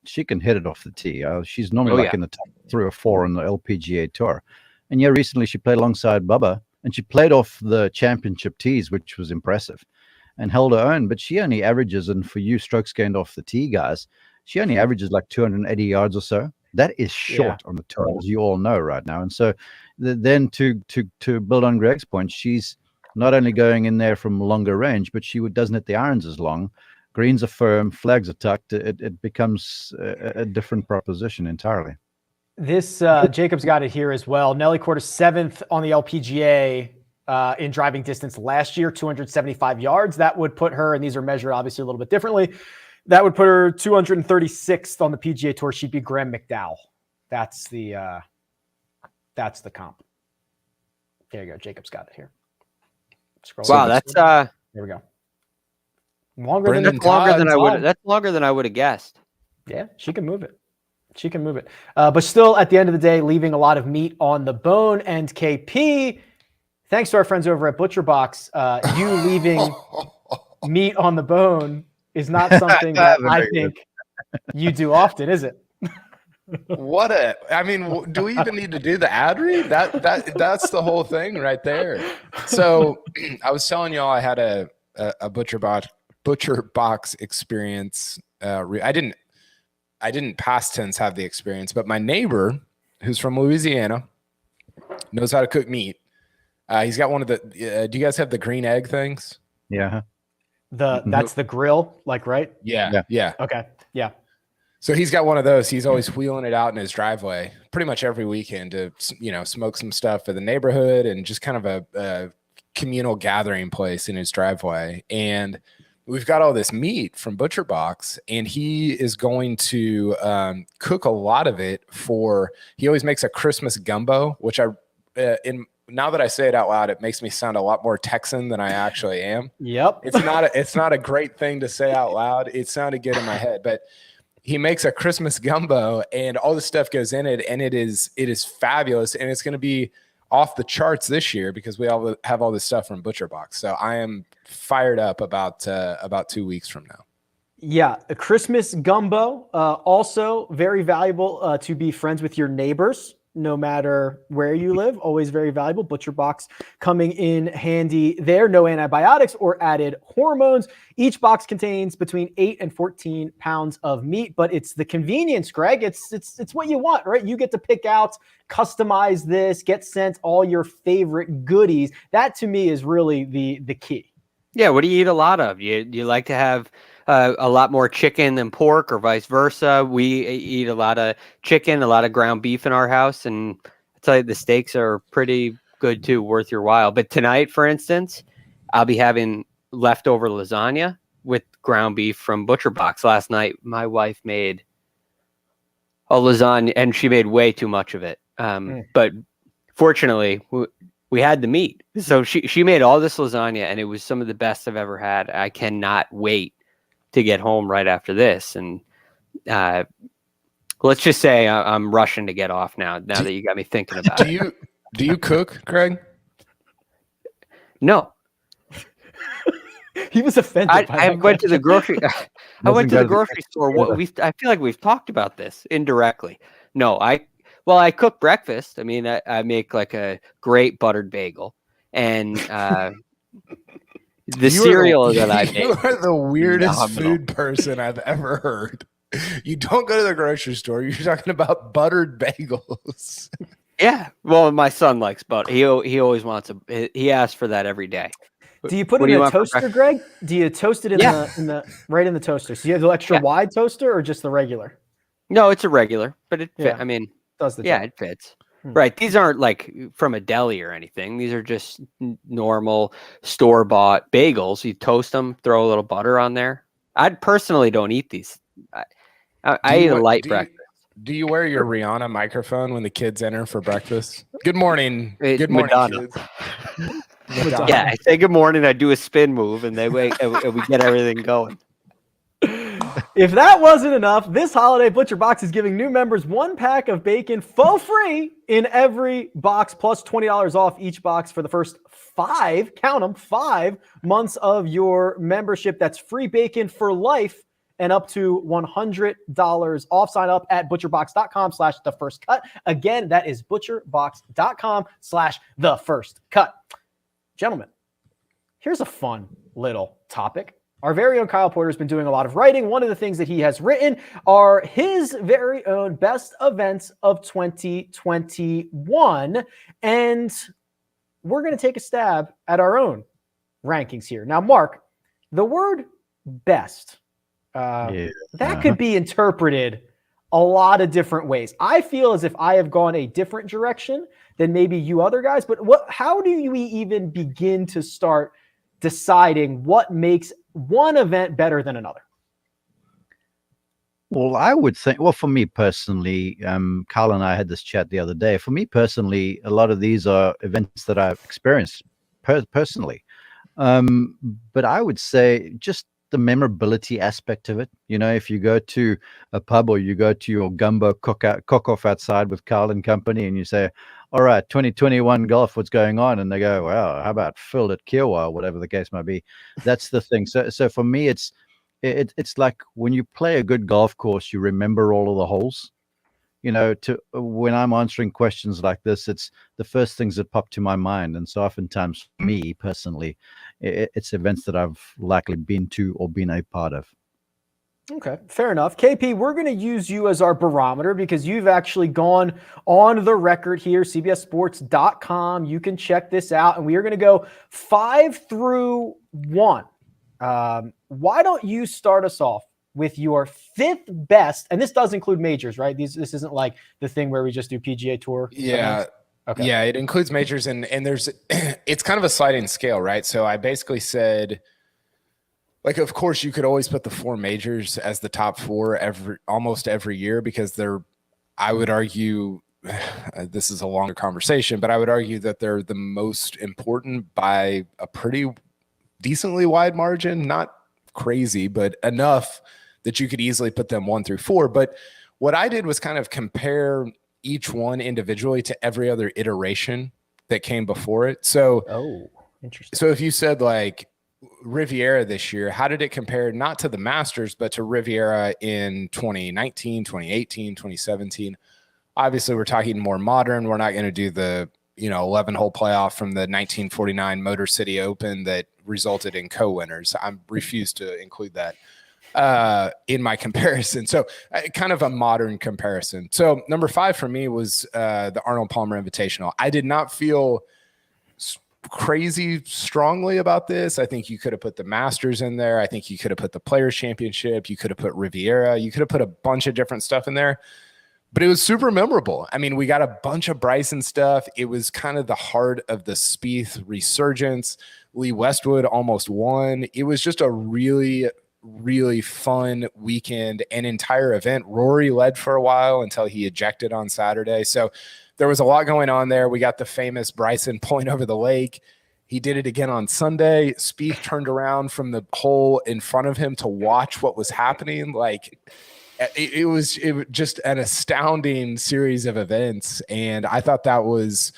she can hit it off the tee. She's normally in the top 3 or 4 on the LPGA Tour. And yeah, recently she played alongside Bubba, and she played off the championship tees, which was impressive, and held her own. But she only averages, and for you strokes gained off the tee guys, she only averages like 280 yards or so. That is short on the tour, as you all know right now. And so then to build on Greg's point, she's not only going in there from longer range, but she doesn't hit the irons as long. Greens are firm, flags are tucked. It becomes a different proposition entirely. This Jacob's got it here as well. Nelly Korda 7th on the LPGA in driving distance last year, 275 yards. That would put her, and these are measured obviously a little bit differently, that would put her 236th on the PGA Tour. She'd be Graham McDowell. That's the comp. There you go. Jacob's got it here. Scroll Wow, down. that's There we go. Longer Brendan than longer than I would. Todd. That's longer than I would have guessed. Yeah, she can move it. She can move it. But still, at the end of the day, leaving a lot of meat on the bone. And KP, thanks to our friends over at Butcher Box, you leaving meat on the bone is not something that I think you do often, is it? Do we even need to do the ad read? That's the whole thing right there. So I was telling y'all I had a Butcher Box experience. I didn't past tense have the experience, but my neighbor, who's from Louisiana, knows how to cook meat. He's got one of the. Do you guys have the green egg things? Yeah. That's the grill, like, right? Yeah. Okay. Yeah. So he's got one of those. He's always wheeling it out in his driveway pretty much every weekend to, smoke some stuff for the neighborhood and just kind of a communal gathering place in his driveway, and we've got all this meat from Butcher Box, and he is going to cook a lot of it he always makes a Christmas gumbo, which now that I say it out loud, it makes me sound a lot more Texan than I actually am. Yep. It's not a great thing to say out loud. It sounded good in my head, but he makes a Christmas gumbo and all this stuff goes in it, and it is fabulous, and it's going to be off the charts this year because we all have all this stuff from Butcher Box. So I am fired up about 2 weeks from now. Yeah, a Christmas gumbo, also very valuable to be friends with your neighbors, no matter where you live. Always very valuable. Butcher Box coming in handy there. No antibiotics or added hormones. Each box contains between 8 and 14 pounds of meat, but it's the convenience, Greg. It's what you want, right? You get to pick out, customize this, get sent all your favorite goodies. That to me is really the key. Yeah, what do you eat a lot of? You like to have a lot more chicken than pork, or vice versa. We eat a lot of chicken, a lot of ground beef in our house, and I tell you, the steaks are pretty good too, worth your while. But tonight, for instance, I'll be having leftover lasagna with ground beef from Butcher Box. Last night, my wife made a lasagna, and she made way too much of it. But fortunately, we had the meat. So she made all this lasagna, and it was some of the best I've ever had. I cannot wait to get home right after this. And let's just say I'm rushing to get off now that you got me thinking about it. Do you cook, Greg? No. He was offended. I went to the grocery. I went to the grocery store. I feel like we've talked about this indirectly. No, I cook breakfast. I mean, I make like a great buttered bagel, and the cereal that I make. You are the weirdest food person I've ever heard. You don't go to the grocery store. You're talking about buttered bagels. Yeah. Well, my son likes butter. He always wants he asks for that every day. Do you put it in a toaster, Greg? Do you toast it in the right in the toaster? So you have the extra wide toaster or just the regular? No, it's a regular, but it fit. I mean, does the it fits. Right. These aren't like from a deli or anything. These are just normal store-bought bagels. You toast them, throw a little butter on there. I personally don't eat these. I eat a light breakfast. Do you wear your Rihanna microphone when the kids enter for breakfast? Good morning. Good morning, Madonna. Kids. Yeah, I say good morning. I do a spin move, and they wait, and we get everything going. If that wasn't enough, this holiday Butcher Box is giving new members 1 pack of bacon for free in every box, plus $20 off each box for the first 5 months of your membership. That's free bacon for life and up to $100 off. Sign up at butcherbox.com/thefirstcut. Again, that is butcherbox.com/thefirstcut. Gentlemen, here's a fun little topic. Our very own Kyle Porter has been doing a lot of writing. One of the things that he has written are his very own best events of 2021. And we're going to take a stab at our own rankings here. Now, Mark, the word best, that could be interpreted a lot of different ways. I feel as if I have gone a different direction than maybe you other guys, but how do we even begin to start deciding what makes one event better than another? Well, I would think, for me personally, Carl and I had this chat the other day. For me personally, a lot of these are events that I've experienced personally. But I would say just the memorability aspect of it. You know, if you go to a pub or you go to your gumbo cook-off outside with Carl and company and you say, all right, 2021 golf, what's going on? And they go, well, how about Phil at Kiowa, or whatever the case might be. That's the thing. So for me, it's like when you play a good golf course, you remember all of the holes. You know, when I'm answering questions like this, it's the first things that pop to my mind. And so oftentimes, for me personally, it's events that I've likely been to or been a part of. Okay, fair enough. KP, we're going to use you as our barometer because you've actually gone on the record here, cbssports.com. You can check this out, and we are going to go 5 through 1. Why don't you start us off with your 5th best? And this does include majors, right? This isn't like the thing where we just do PGA Tour. Yeah. Okay. Yeah, it includes majors, and there's it's kind of a sliding scale, right? So I basically said, like, of course, you could always put the 4 majors as the top 4 almost every year because I would argue, this is a longer conversation, but I would argue that they're the most important by a pretty decently wide margin, not crazy, but enough that you could easily put them 1 through 4. But what I did was kind of compare each one individually to every other iteration that came before it. So, Interesting. So if you said like Riviera this year, how did it compare not to the Masters, but to Riviera in 2019, 2018, 2017? Obviously, we're talking more modern. We're not going to do the 11-hole playoff from the 1949 Motor City Open that resulted in co-winners. I refuse to include that in my comparison. So kind of a modern comparison. So number 5 for me was the Arnold Palmer Invitational. I did not feel crazy strongly about this. I think you could have put the Masters in there. I think you could have put the Players Championship. You could have put Riviera. You could have put a bunch of different stuff in there. But it was super memorable. I mean, we got a bunch of Bryson stuff. It was kind of the heart of the Spieth resurgence. Lee Westwood almost won. It was just a really, really fun weekend and entire event. Rory led for a while until he ejected on Saturday. So there was a lot going on there. We got the famous Bryson point over the lake. He did it again on Sunday. Spieth turned around from the hole in front of him to watch what was happening. Like, it was just an astounding series of events. And I thought that was,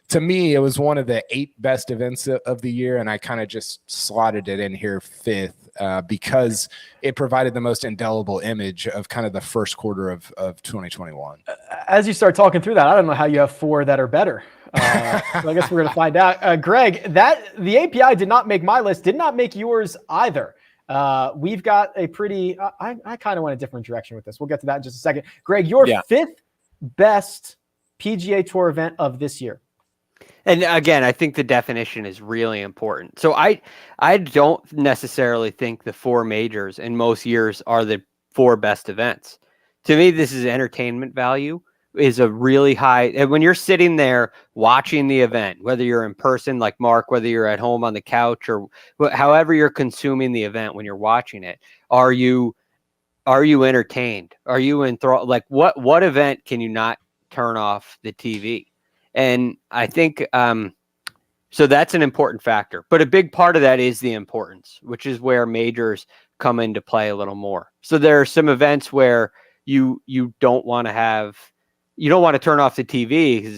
to me, it was one of the 8 best events of the year. And I kind of just slotted it in here 5th because it provided the most indelible image of kind of the first quarter of 2021. As you start talking through that, I don't know how you have 4 that are better. So I guess we're going to find out. Greg, the API did not make my list, did not make yours either. We've got a pretty, I kind of went a different direction with this. We'll get to that in just a second. Greg, your 5th best PGA Tour event of this year. And again, I think the definition is really important. So I don't necessarily think the 4 majors in most years are the 4 best events. To me, this is entertainment value is a really high. And when you're sitting there watching the event, whether you're in person like Mark, whether you're at home on the couch or however you're consuming the event when you're watching it, are you entertained? Are you enthralled? Like what event can you not turn off the TV? And I think so that's an important factor. But a big part of that is the importance, which is where majors come into play a little more. So there are some events where you don't want to turn off the TV because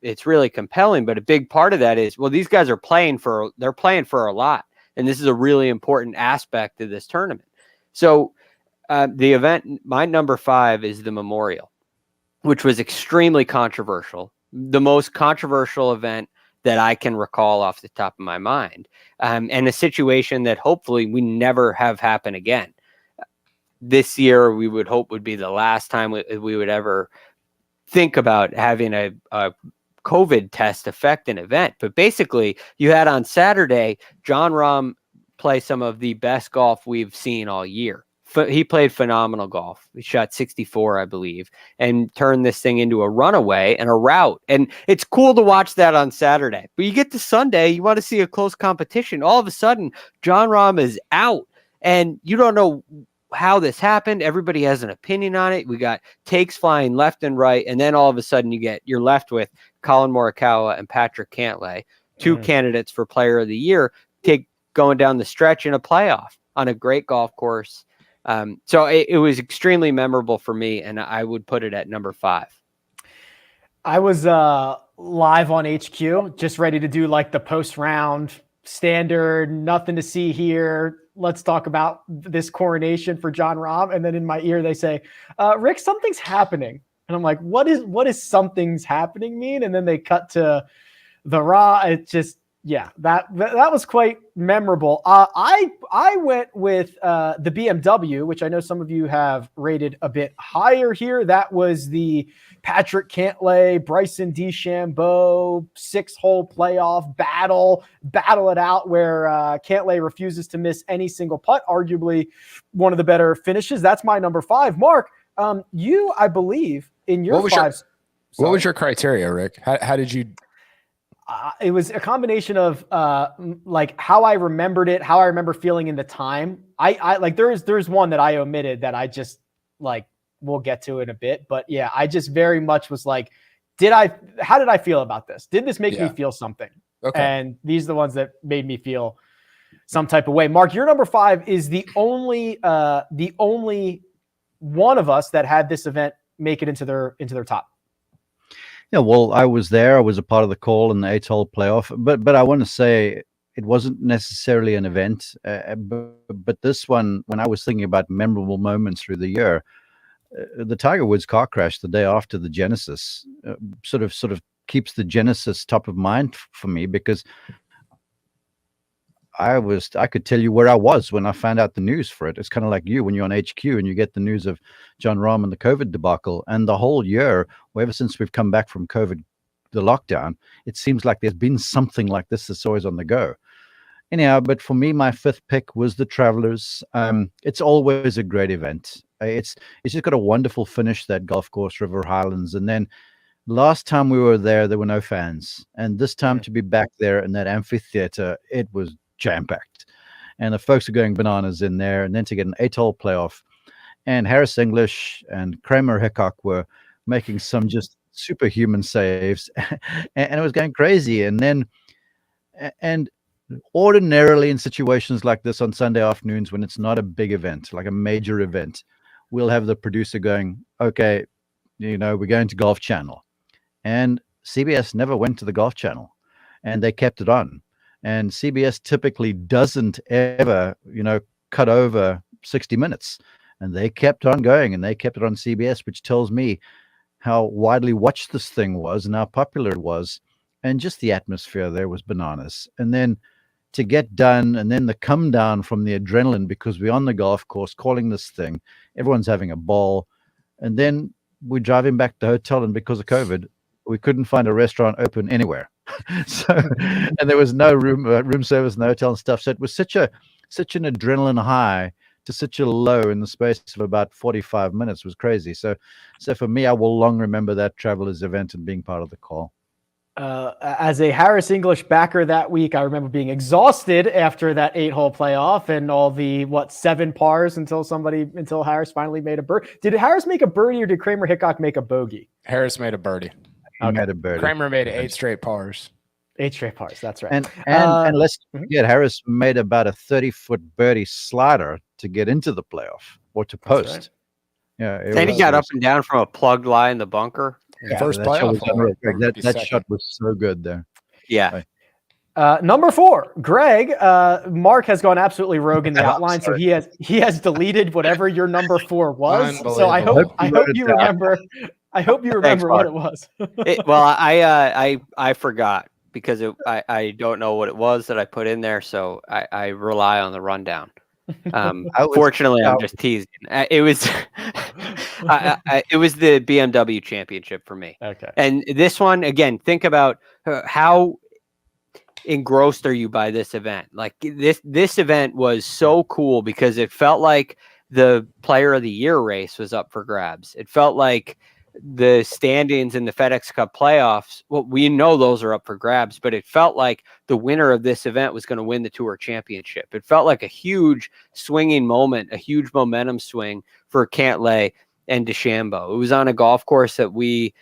it's really compelling. But a big part of that is, well, these guys are playing for a lot. And this is a really important aspect of this tournament. So the event, my number 5 is the Memorial, which was extremely controversial. The most controversial event that I can recall off the top of my mind, and a situation that hopefully we never have happen again. This year, we would hope would be the last time we would ever think about having a COVID test affect an event. But basically, you had on Saturday, Jon Rahm play some of the best golf we've seen all year. He played phenomenal golf. He shot 64, I believe, and turned this thing into a runaway and a rout. And it's cool to watch that on Saturday. But you get to Sunday, you want to see a close competition. All of a sudden, Jon Rahm is out, and you don't know how this happened. Everybody has an opinion on it. We got takes flying left and right, and then all of a sudden you're left with Colin Morikawa and Patrick Cantlay, 2 candidates for Player of the Year, going down the stretch in a playoff on a great golf course. So it was extremely memorable for me, and I would put it at number 5. I was live on HQ, just ready to do like the post-round standard, nothing to see here. Let's talk about this coronation for Jon Rahm. And then in my ear, they say, Rick, something's happening. And I'm like, what is something's happening mean? And then they cut to the Raw. It just, yeah, that was quite memorable. I went with the BMW, which I know some of you have rated a bit higher here. That was the Patrick Cantlay, Bryson DeChambeau 6-hole playoff battle it out where Cantlay refuses to miss any single putt. Arguably one of the better finishes. That's my number 5. Mark, you, I believe, in your 5. What was your criteria, Rick? How did you? It was a combination of like how I remembered it, how I remember feeling in the time. I like there's one that I omitted that I just like we'll get to in a bit, but yeah, I just very much was like, how did I feel about this? Did this make me feel something? Okay. And these are the ones that made me feel some type of way. Mark, your number 5 is the only one of us that had this event make it into their top. Yeah, well, I was there. I was a part of the call in the 8-hole playoff. But I want to say it wasn't necessarily an event. But this one, when I was thinking about memorable moments through the year, the Tiger Woods car crash the day after the Genesis sort of keeps the Genesis top of mind for me, because I could tell you where I was when I found out the news for it. It's kind of like you when you're on HQ and you get the news of Jon Rahm and the COVID debacle. And the whole year, or ever since we've come back from COVID, the lockdown, it seems like there's been something like this that's always on the go. Anyhow, but for me, my 5th pick was the Travelers. It's always a great event. It's just got a wonderful finish, that golf course, River Highlands. And then last time we were there were no fans. And this time to be back there in that amphitheater, it was jam-packed. And the folks are going bananas in there. And then to get an 8-hole playoff. And Harris English and Kramer Hickok were making some just superhuman saves. And it was going crazy. And ordinarily in situations like this on Sunday afternoons, when it's not a big event, like a major event, we'll have the producer going, okay, we're going to Golf Channel. And CBS never went to the Golf Channel, and they kept it on. And CBS typically doesn't ever, cut over 60 minutes. And they kept on going, and they kept it on CBS, which tells me how widely watched this thing was and how popular it was. And just the atmosphere there was bananas. And then to get done, and then the come down from the adrenaline, because we're on the golf course calling this thing, everyone's having a ball. And then we're driving back to the hotel, and because of COVID, we couldn't find a restaurant open anywhere. And there was no room service in the hotel and stuff. So it was such an adrenaline high to such a low in the space of about 45 minutes. It was crazy. So for me, I will long remember that Travelers event and being part of the call. As a Harris English backer that week, I remember being exhausted after that 8-hole playoff and all the 7 pars until Harris finally made a birdie. Did Harris make a birdie, or did Kramer Hickok make a bogey? Harris made a birdie. He made a birdie. Kramer made 8 straight pars. 8 straight pars. That's right. And let's forget, Harris made about a 30-foot birdie slider to get into the playoff or to post. Right. Yeah. Then he got up and down from a plugged lie in the bunker. Yeah, first that shot playoff. that shot was so good there. Yeah. Number 4, Greg. Mark has gone absolutely rogue in the outline, so he has deleted whatever your number 4 was. So I hope you remember. I hope you remember what it was. I forgot because I don't know what it was that I put in there, so I rely on the rundown. Fortunately, I'm just teasing. It was it was the BMW Championship for me. Okay. And this one, again, think about how engrossed are you by this event? Like this event was so cool because it felt like the Player of the Year race was up for grabs. It felt like the standings in the FedEx Cup playoffs, well, we know those are up for grabs, but it felt like the winner of this event was going to win the Tour Championship. It felt like a huge swinging moment, a huge momentum swing for Cantlay and DeChambeau. It was on a golf course that we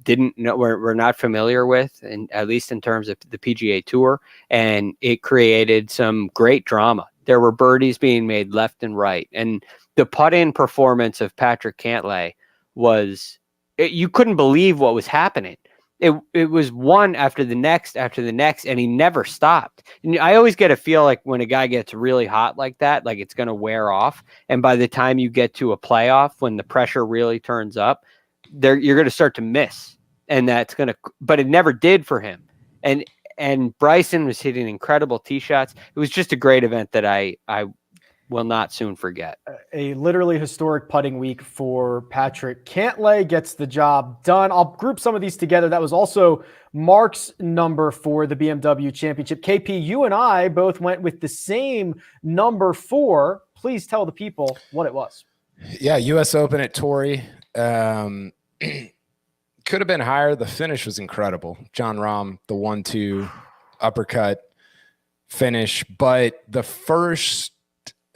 didn't know, we're not familiar with, and at least in terms of the PGA Tour, and it created some great drama. There were birdies being made left and right, and the putt-in performance of Patrick Cantlay was, you couldn't believe what was happening. It was one after the next, and he never stopped. And I always get a feel like when a guy gets really hot like that, like it's going to wear off. And by the time you get to a playoff, when the pressure really turns up, you're going to start to miss. And but it never did for him. And Bryson was hitting incredible tee shots. It was just a great event that I will not soon forget. A literally historic putting week for Patrick Cantlay, gets the job done. I'll group some of these together. That was also Mark's number for the BMW Championship. KP, you and I both went with the same number 4. Please tell the people what it was. Yeah, U.S. Open at Torrey. could have been higher. The finish was incredible. John Rahm, the 1-2 uppercut finish, but the first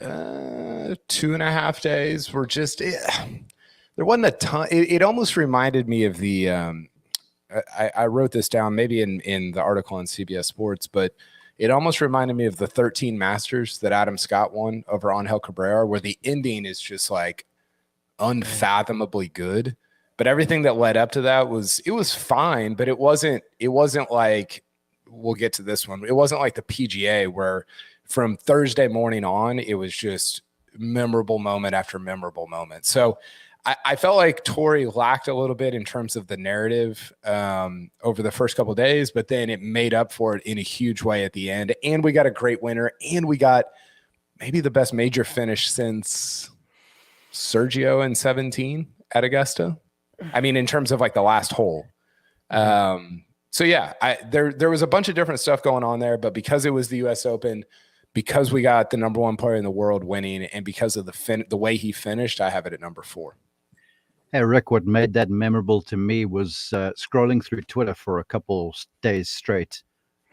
2.5 days were just there wasn't a ton. It almost reminded me of the I wrote this down maybe in the article on CBS Sports, but it almost reminded me of the 13 Masters that Adam Scott won over Angel Cabrera, where the ending is just like unfathomably good. But everything that led up to that was fine, but it wasn't like, we'll get to this one. It wasn't like the PGA where from Thursday morning on, it was just memorable moment after memorable moment. So I felt like Torrey lacked a little bit in terms of the narrative over the first couple of days, but then it made up for it in a huge way at the end. And we got a great winner, and we got maybe the best major finish since Sergio in 17 at Augusta. I mean, in terms of like the last hole. So yeah, there was a bunch of different stuff going on there, but because it was the US Open, because we got the number one player in the world winning, and because of the way he finished, I have it at number 4. Hey, Rick, what made that memorable to me was scrolling through Twitter for a couple days straight,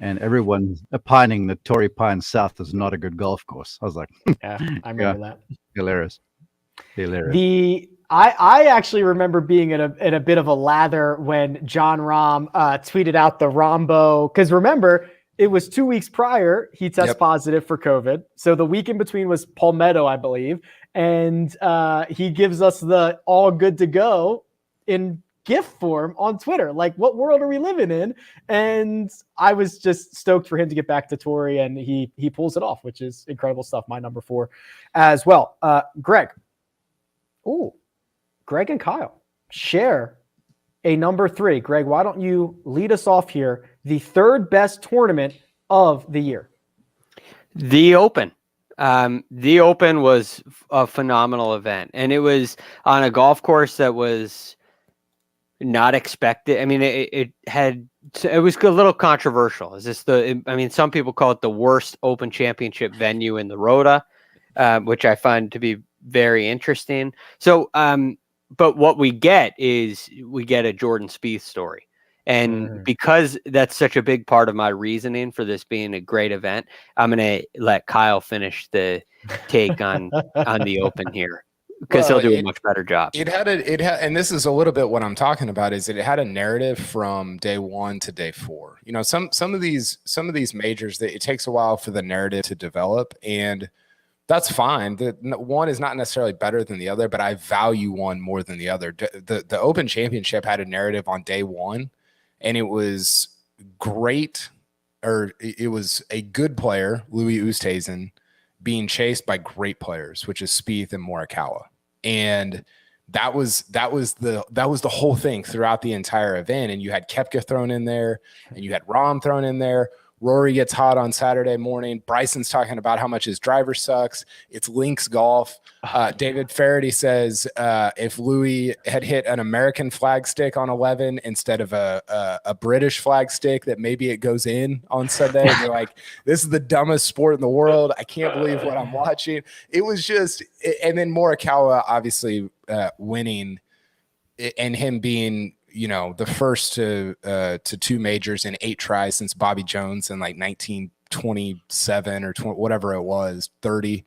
and everyone opining that Torrey Pines South is not a good golf course. I was like, Yeah, I remember that. Hilarious. I actually remember being in a bit of a lather when John Rahm tweeted out the Rombo, because remember, it was 2 weeks prior he tested positive for COVID. So the week in between was Palmetto, I believe. And he gives us the all good to go in GIF form on Twitter. Like, what world are we living in? And I was just stoked for him to get back to Torrey, and he pulls it off, which is incredible stuff. My number 4 as well. Greg. Ooh, Greg and Kyle share a number 3. Greg, why don't you lead us off here? The third best tournament of the year. The Open. The Open was a phenomenal event, and it was on a golf course that was not expected. I mean, it was a little controversial. Is this some people call it the worst Open Championship venue in the Rota, which I find to be very interesting. So, but what we get is a Jordan Spieth story. And because that's such a big part of my reasoning for this being a great event, I'm going to let Kyle finish the take on the Open here, because he'll do a much better job. It had, and this is a little bit what I'm talking about, is that it had a narrative from day 1 to day 4. You know, some of these majors, that it takes a while for the narrative to develop, and that's fine. The one is not necessarily better than the other, but I value one more than the other. The Open Championship had a narrative on day 1. And it was great, or it was a good player, Louis Oosthuizen, being chased by great players, which is Spieth and Morikawa. And that was the whole thing throughout the entire event. And you had Koepka thrown in there, and you had Rahm thrown in there. Rory gets hot on Saturday morning. Bryson's talking about how much his driver sucks. It's links golf. David Faraday says if Louis had hit an American flag stick on 11 instead of a British flag stick, that maybe it goes in on Sunday. And you're like, this is the dumbest sport in the world. I can't believe what I'm watching. It was just, and then Morikawa obviously winning, and him being, you know, the first to 2 majors in 8 tries since Bobby Jones in like 1927 or whatever it was, 30.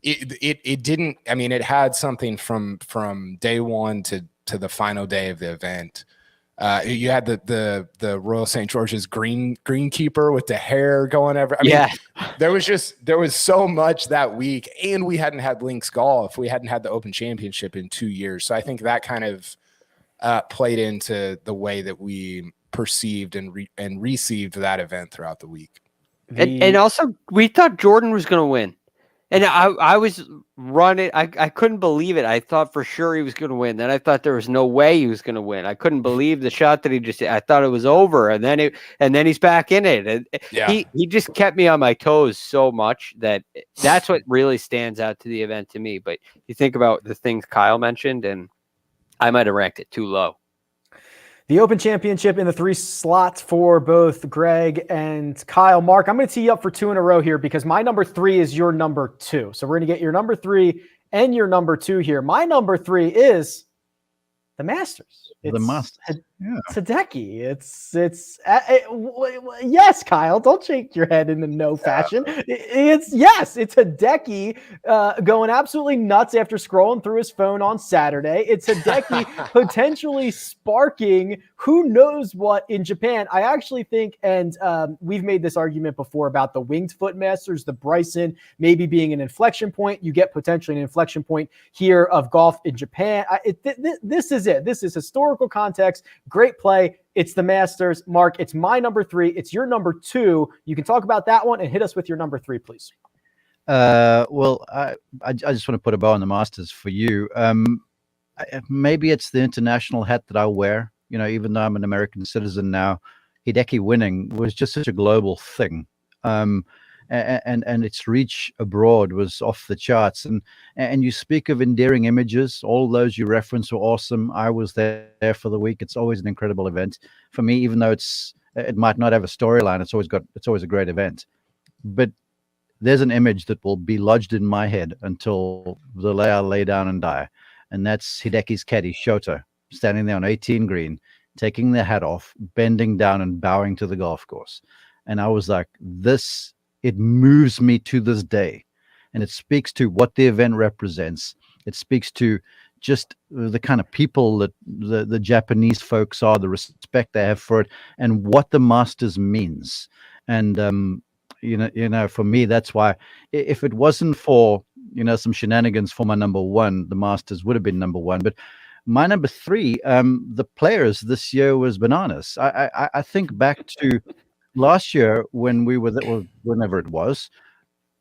It didn't. I mean, it had something from day 1 to the final day of the event. You had the Royal St. George's greenkeeper with the hair going over. I mean, there was so much that week, and we hadn't had links golf. We hadn't had the Open Championship in 2 years. So I think that kind of played into the way that we perceived and received that event throughout the week. And also, we thought Jordan was going to win. And I was running. I couldn't believe it. I thought for sure he was going to win. Then I thought there was no way he was going to win. I couldn't believe the shot that he just did. I thought it was over. And then he's back in it. And he just kept me on my toes so much that's what really stands out to the event to me. But you think about the things Kyle mentioned, and I might have ranked it too low. The Open Championship in the 3 slots for both Greg and Kyle. Mark, I'm going to tee you up for 2 in a row here, because my number 3 is your number 2. So we're going to get your number 3 and your number 2 here. My number 3 is the Masters. Hideki. Yes, Kyle. Don't shake your head in the no fashion. It's Hideki going absolutely nuts after scrolling through his phone on Saturday. It's Hideki potentially sparking who knows what in Japan. I actually think, and we've made this argument before about the Winged Foot Masters, the Bryson maybe being an inflection point. You get potentially an inflection point here of golf in Japan. This is it. This is historical context. Great play. It's the Masters. Mark, it's my number 3. It's your number 2. You can talk about that one and hit us with your number 3, please. Well, I just want to put a bow on the Masters for you. Maybe it's the international hat that I wear. You know, even though I'm an American citizen now, Hideki winning was just such a global thing. And its reach abroad was off the charts. And you speak of endearing images. All those you reference were awesome. I was there for the week. It's always an incredible event for me, even though it might not have a storyline. It's always a great event. But there's an image that will be lodged in my head until the day I lay down and die. And that's Hideki's caddy, Shota, standing there on 18 green, taking their hat off, bending down and bowing to the golf course. And I was like, it moves me to this day. And it speaks to what the event represents. It speaks to just the kind of people that the Japanese folks are, the respect they have for it, and what the Masters means. And, for me, that's why if it wasn't for, some shenanigans for my number 1, the Masters would have been number 1. But my number 3, the players this year was bananas. I think back to last year when we were there, whenever it was,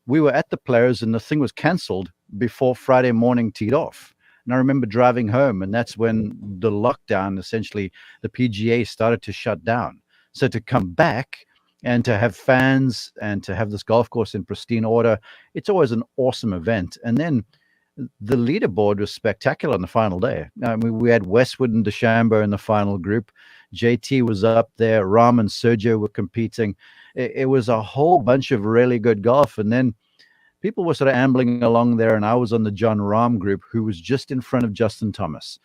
we were at the Players and the thing was cancelled before Friday morning teed off. And I remember driving home, and that's when the lockdown, essentially the PGA started to shut down. So to come back and to have fans and to have this golf course in pristine order, it's always an awesome event. And then the leaderboard was spectacular on the final day. I mean, we had Westwood and DeChambeau in the final group. JT was up there. Rahm and Sergio were competing. It was a whole bunch of really good golf. And then people were sort of ambling along there, and I was on the John Rahm group, who was just in front of Justin Thomas.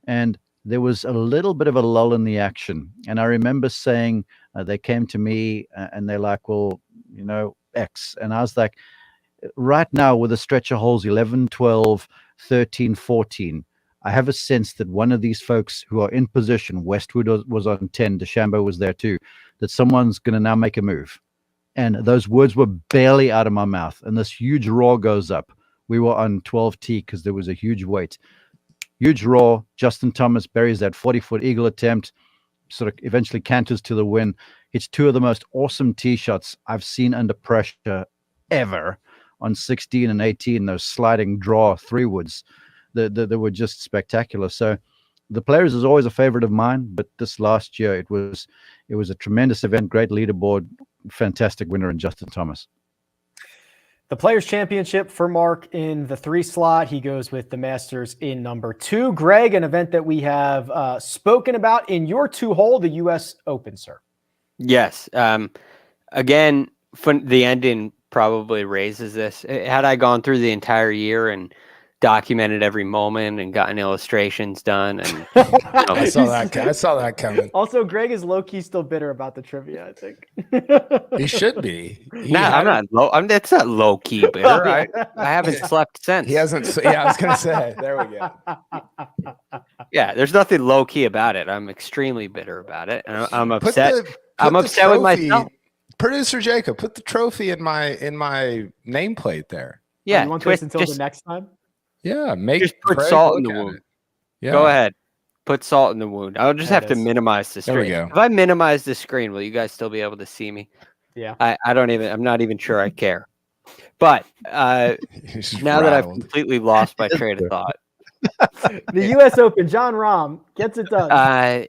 And there was a little bit of a lull in the action. And I remember saying, they came to me and they're like, well, X. And I was like, right now with a stretch of holes 11, 12, 13, 14, I have a sense that one of these folks who are in position, Westwood was on 10, DeChambeau was there too, that someone's going to now make a move. And those words were barely out of my mouth. And this huge roar goes up. We were on 12T because there was a huge wait. Huge roar. Justin Thomas buries that 40-foot eagle attempt, sort of eventually canters to the win. It's 2 of the most awesome tee shots I've seen under pressure ever on 16 and 18, those sliding draw 3-woods. They were just spectacular. So the Players is always a favorite of mine, but this last year it was a tremendous event, great leaderboard, fantastic winner in Justin Thomas. The Players Championship for Mark in the 3 slot. He goes with the Masters in number 2. Greg, an event that we have spoken about in your 2-hole, the U.S. Open, sir. Yes. Again, the ending probably raises this. Had I gone through the entire year and documented every moment and gotten illustrations done, and I saw that coming. Also, Greg is low-key still bitter about the trivia, I think. He should be. I'm not low. That's not low-key bitter. I haven't slept since. He hasn't. Yeah, I was gonna say. There we go. Yeah, there's nothing low-key about it. I'm extremely bitter about it, and I'm upset. I'm upset with myself. Producer Jacob, put the trophy in my nameplate there. Yeah, you want to wait until the next time? Yeah, just put salt in the wound. Yeah. Go ahead, put salt in the wound. I'll just have to minimize the screen. There we go. If I minimize the screen, will you guys still be able to see me? Yeah. I'm not even sure I care. But now that I've completely lost my train of thought, the U.S. Open, John Rahm gets it done.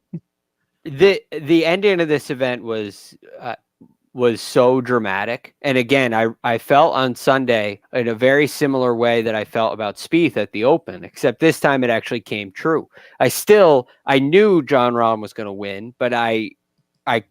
The ending of this event was so dramatic. And again, I felt on Sunday in a very similar way that I felt about Spieth at the Open, except this time it actually came true. I knew John Rahm was going to win, but I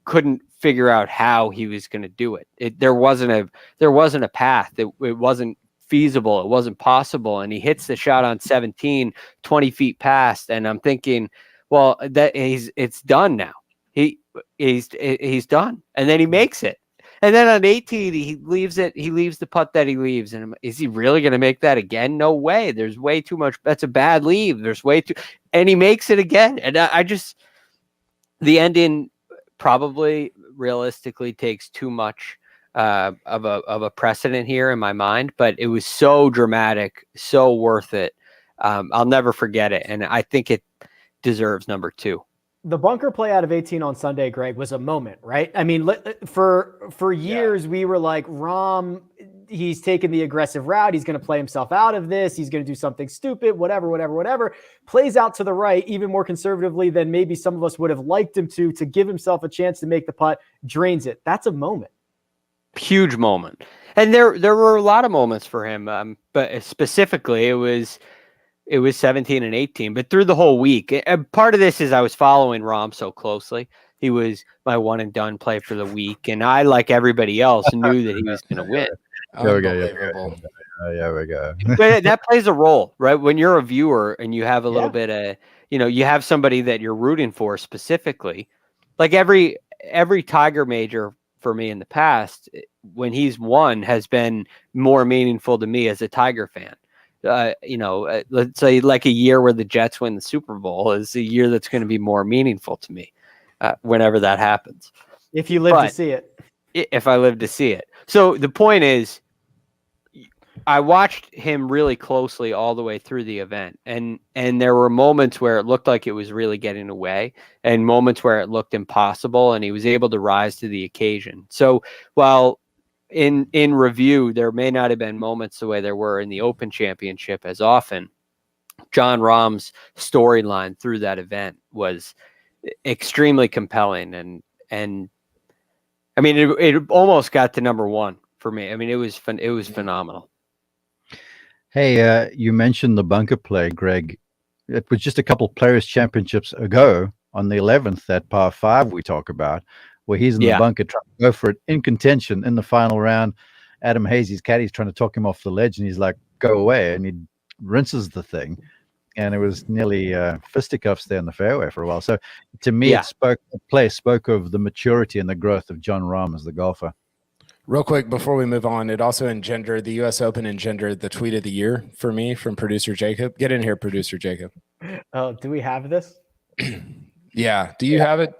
couldn't figure out how he was going to do it. There wasn't a path. It wasn't feasible. It wasn't possible. And he hits the shot on 17, 20 feet past. And I'm thinking, Well, it's done now. He's done, and then he makes it. And then on 18, he leaves it. He leaves the putt that he leaves. And is he really going to make that again? No way. There's way too much. That's a bad leave. There's way too, and he makes it again. And I just, the ending probably realistically takes too much of a precedent here in my mind. But it was so dramatic, so worth it. I'll never forget it. And I think it deserves number 2. The bunker play out of 18 on Sunday, Greg, was a moment, right? I mean, for years, we were like, Rahm, he's taking the aggressive route. He's going to play himself out of this. He's going to do something stupid, whatever. Plays out to the right, even more conservatively than maybe some of us would have liked him to give himself a chance to make the putt, drains it. That's a moment. Huge moment. And there were a lot of moments for him, but specifically it was 17 and 18, but through the whole week. And part of this is I was following Rahm so closely. He was my one and done play for the week. And I, like everybody else, knew that he was going to win. There we go. There we go. But that plays a role, right? When you're a viewer and you have a little bit of, you have somebody that you're rooting for specifically, like every Tiger major for me in the past, when he's won, has been more meaningful to me as a Tiger fan. Let's say like a year where the Jets win the Super Bowl is a year that's going to be more meaningful to me whenever that happens. If you live to see it. If I live to see it. So the point is, I watched him really closely all the way through the event. And there were moments where it looked like it was really getting away and moments where it looked impossible, and he was able to rise to the occasion. So while in review, there may not have been moments the way there were in the Open Championship as often, Jon Rahm's storyline through that event was extremely compelling. And I mean, it almost got to number 1 for me. I mean, it was phenomenal. Hey, you mentioned the bunker play, Greg. It was just a couple Players Championships ago on the 11th, that par 5 we talk about, where he's in the bunker trying to go for it in contention in the final round. Adam Hazy's caddy's trying to talk him off the ledge, and he's like, go away. And he rinses the thing. And it was nearly fisticuffs there in the fairway for a while. So to me, the play spoke of the maturity and the growth of Jon Rahm as the golfer. Real quick, before we move on, it also engendered, the U.S. Open engendered the tweet of the year for me from producer Jacob. Get in here, producer Jacob. Oh, do we have this? Yeah. Do you have it,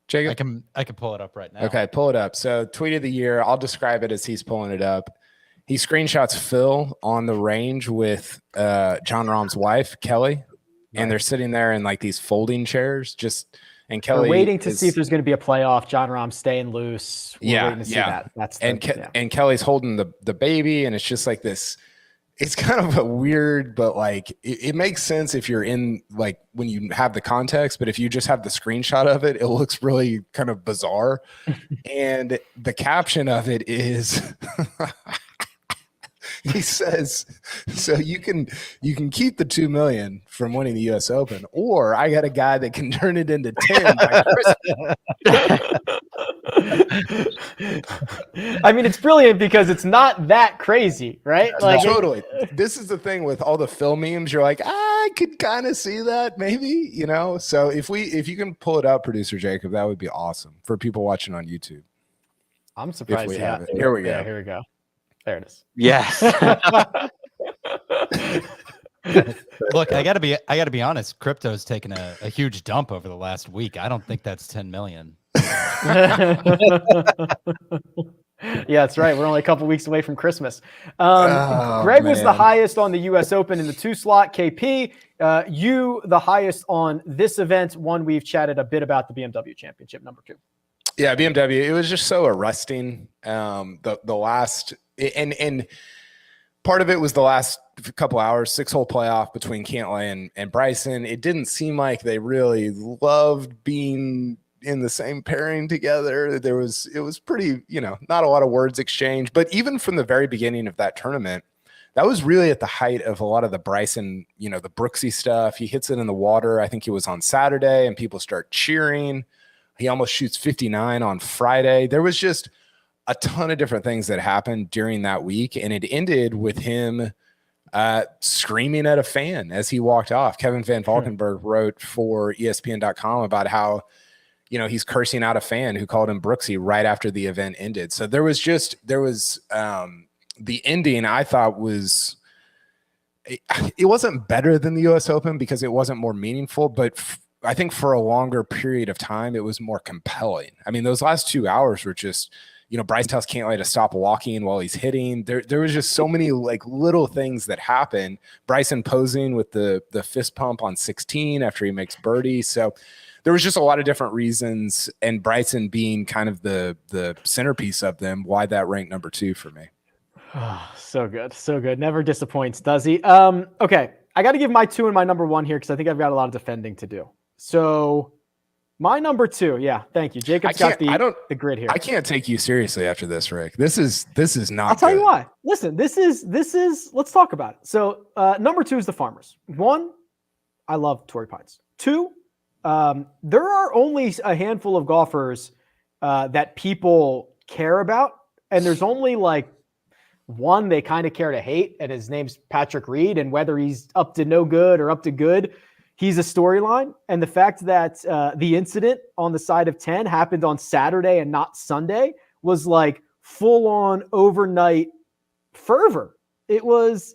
Jacob? I can pull it up right now. Okay, pull it up. So tweet of the year, I'll describe it as he's pulling it up. He screenshots Phil on the range with Jon Rahm's wife, Kelly, and they're sitting there in like these folding chairs, and Kelly. We're waiting to see if there's going to be a playoff. Jon Rahm staying loose. We're waiting to see that. And Kelly's holding the baby, and it's just like this. It's kind of a weird, but like it makes sense if you're in like when you have the context. But if you just have the screenshot of it, it looks really kind of bizarre. And the caption of it is. He says, so you can keep the $2 million from winning the U.S. Open, or I got a guy that can turn it into 10 by Christmas. I mean, it's brilliant because it's not that crazy, right? Like totally. This is the thing with all the Phil memes. You're like, I could kind of see that, maybe, So if you can pull it up, producer Jacob, that would be awesome for people watching on YouTube. I'm surprised we have it. Here we go. Yeah, here we go. There it is. Yes. Look, I gotta be honest. Crypto's taken a huge dump over the last week. I don't think that's 10 million. Yeah, that's right. We're only a couple weeks away from Christmas. Greg was the highest on the U.S. Open in the 2 slot. KP, you the highest on this event. One we've chatted a bit about, the BMW Championship, number 2. Yeah, BMW. It was just so arresting. The last and part of it was the last couple hours, 6-hole playoff between Cantlay and Bryson. It didn't seem like they really loved being in the same pairing together. It was pretty, not a lot of words exchanged. But even from the very beginning of that tournament, that was really at the height of a lot of the Bryson, the Brooksy stuff. He hits it in the water. I think it was on Saturday, and people start cheering. He almost shoots 59 on Friday. There was just a ton of different things that happened during that week, and it ended with him screaming at a fan as he walked off. Kevin Van Valkenburg wrote for ESPN.com about how, he's cursing out a fan who called him Brooksy right after the event ended. So there was the ending I thought was, it wasn't better than the US Open because it wasn't more meaningful, but I think for a longer period of time, it was more compelling. I mean, those last 2 hours were just, Bryce tells Cantlay to stop walking while he's hitting. There was just so many like little things that happen. Bryson posing with the fist pump on 16 after he makes birdie. So there was just a lot of different reasons, and Bryson being kind of the centerpiece of them, why that ranked number 2 for me. Oh, so good. So good. Never disappoints, does he? Okay. I got to give my 2 and my number 1 here because I think I've got a lot of defending to do. So my number 2. Yeah. Thank you. Jacob's got the grid here. I can't take you seriously after this, Rick. This is not I'll tell good. you why. Listen, this is, let's talk about it. So number 2 is the Farmers. 1, I love Torrey Pines. 2, there are only a handful of golfers that people care about. And there's only like one they kind of care to hate, and his name's Patrick Reed. And whether he's up to no good or up to good, he's a storyline. And the fact that the incident on the side of 10 happened on Saturday and not Sunday was like full on overnight fervor. It was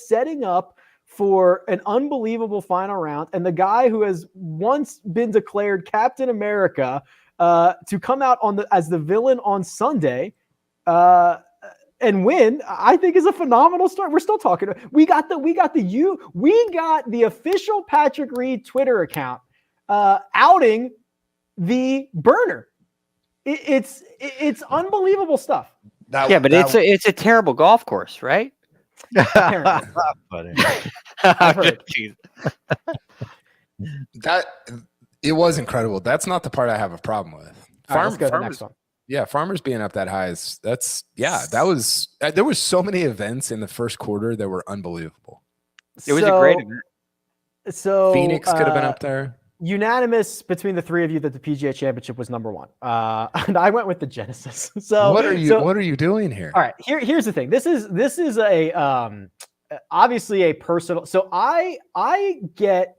setting up for an unbelievable final round. And the guy who has once been declared Captain America to come out as the villain on Sunday and win, I think is a phenomenal start. We're still talking. We got the official Patrick Reed Twitter account outing the burner. It's unbelievable stuff. It's a terrible golf course, right? Funny. That it was incredible. That's not the part I have a problem with. All right, let's go to the next one. Yeah, Farmers being up that high there was so many events in the first quarter that were unbelievable. It was a great event. So Phoenix could have been up there. Unanimous between the 3 of you that the PGA Championship was number 1. And I went with the Genesis. So what are you doing here? All right, here's the thing. This is a obviously a personal. So I get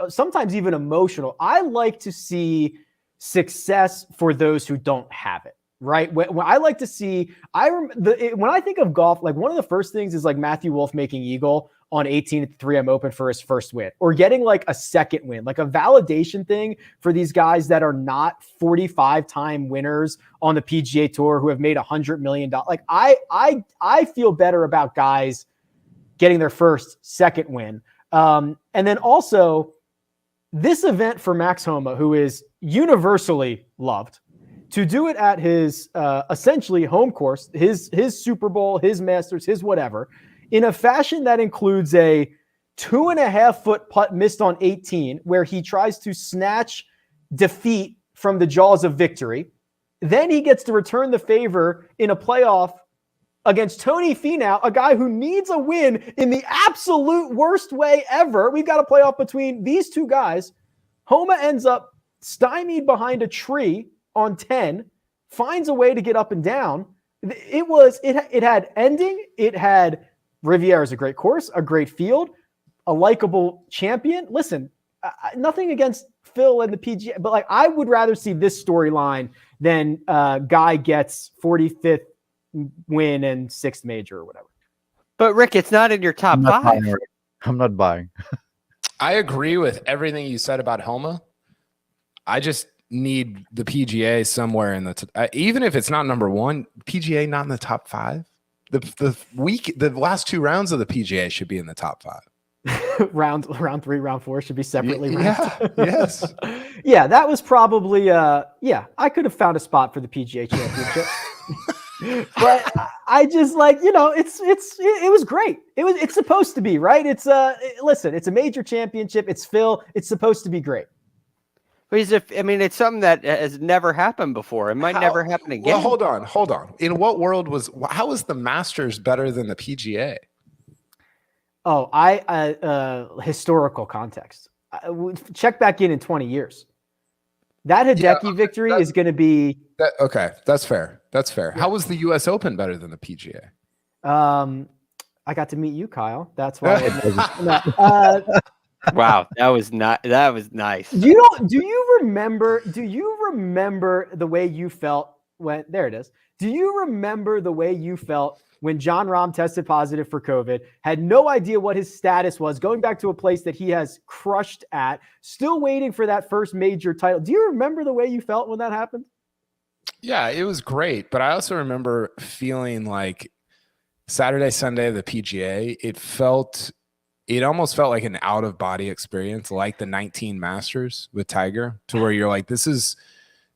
sometimes even emotional. I like to see success for those who don't have it, right? When I like to see, when I think of golf, like one of the first things is like Matthew Wolff making eagle on 18 at the 3M Open for his first win, or getting like a second win, like a validation thing for these guys that are not 45-time winners on the PGA Tour who have made $100 million. Like I feel better about guys getting their second win. And then also this event for Max Homa, who is universally loved, to do it at his essentially home course, his Super Bowl, his Masters, his whatever, in a fashion that includes a 2.5-foot putt missed on 18, where he tries to snatch defeat from the jaws of victory. Then he gets to return the favor in a playoff against Tony Finau, a guy who needs a win in the absolute worst way ever. We've got a playoff between these two guys. Homa ends up stymied behind a tree on 10, finds a way to get up and down. It had ending. It had Riviera's a great course, a great field, a likable champion. Listen, nothing against Phil and the PGA, but like I would rather see this storyline than guy gets 45th win and 6th major or whatever. But Rick, it's not in your top 5. I'm not buying. I agree with everything you said about Homa. I just need the PGA somewhere in the even if it's not number 1, PGA not in the top 5. The last 2 rounds of the PGA should be in the top 5. round 3, round 4 should be separately ranked. Yeah, yes. Yeah, that was probably I could have found a spot for the PGA Championship. But I just it was great. It's supposed to be, right? It's it's a major championship. It's Phil. It's supposed to be great. It's something that has never happened before. It might never happen again. Well, hold on. In what world how was the Masters better than the PGA? Oh, historical context. Check back in 20 years. That Hideki victory is going to be okay. That's fair. Yeah. How was the U.S. Open better than the PGA? I got to meet you, Kyle. That's why. Wow, that was nice. Do you remember the way you felt when there it is? Do you remember the way you felt when John Rahm tested positive for COVID, had no idea what his status was, going back to a place that he has crushed at, still waiting for that first major title? Do you remember the way you felt when that happened? Yeah, it was great. But I also remember feeling like Saturday, Sunday of the PGA, it almost felt like an out of body experience, like the 19 Masters with Tiger, to where you're like, this is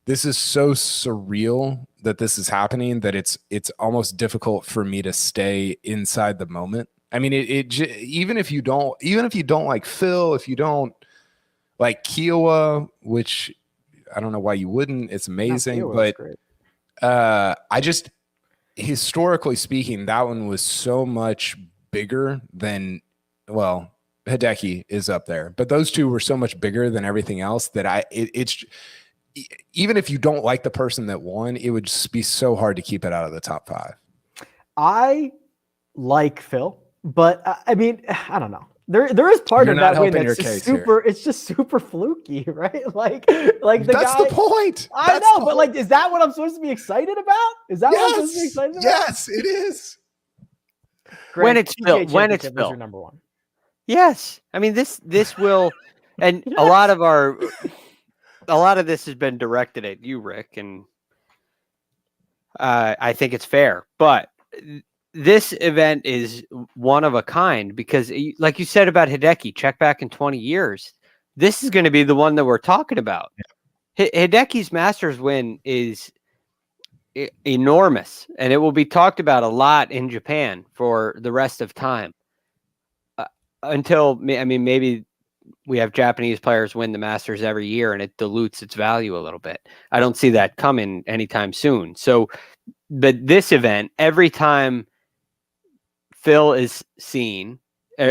so surreal that this is happening that it's almost difficult for me to stay inside the moment. I mean, even if you don't like Phil, if you don't like Kiowa, which I don't know why you wouldn't, it's amazing. No, but great. I just, historically speaking, that one was so much bigger than, well, Hideki is up there, but those two were so much bigger than everything else that it's even if you don't like the person that won, it would just be so hard to keep it out of the top 5. I like Phil, but I mean, I don't know. There is part of that win that's just super. It's just super fluky, right? Like that's the point. I know, but like, is that what I'm supposed to be excited about? Is that what I'm supposed to be excited about? Yes, it is. When it's Phil, your number one. Yes, I mean this will, and yes. a lot of this has been directed at you, Rick, and I think it's fair. But this event is one of a kind because, like you said about Hideki, check back in 20 years. This is going to be the one that we're talking about. Yeah. Hideki's Masters win is enormous, and it will be talked about a lot in Japan for the rest of time. Until, I mean, maybe we have Japanese players win the Masters every year and it dilutes its value a little bit. I don't see that coming anytime soon. So, but this event, every time Phil is seen,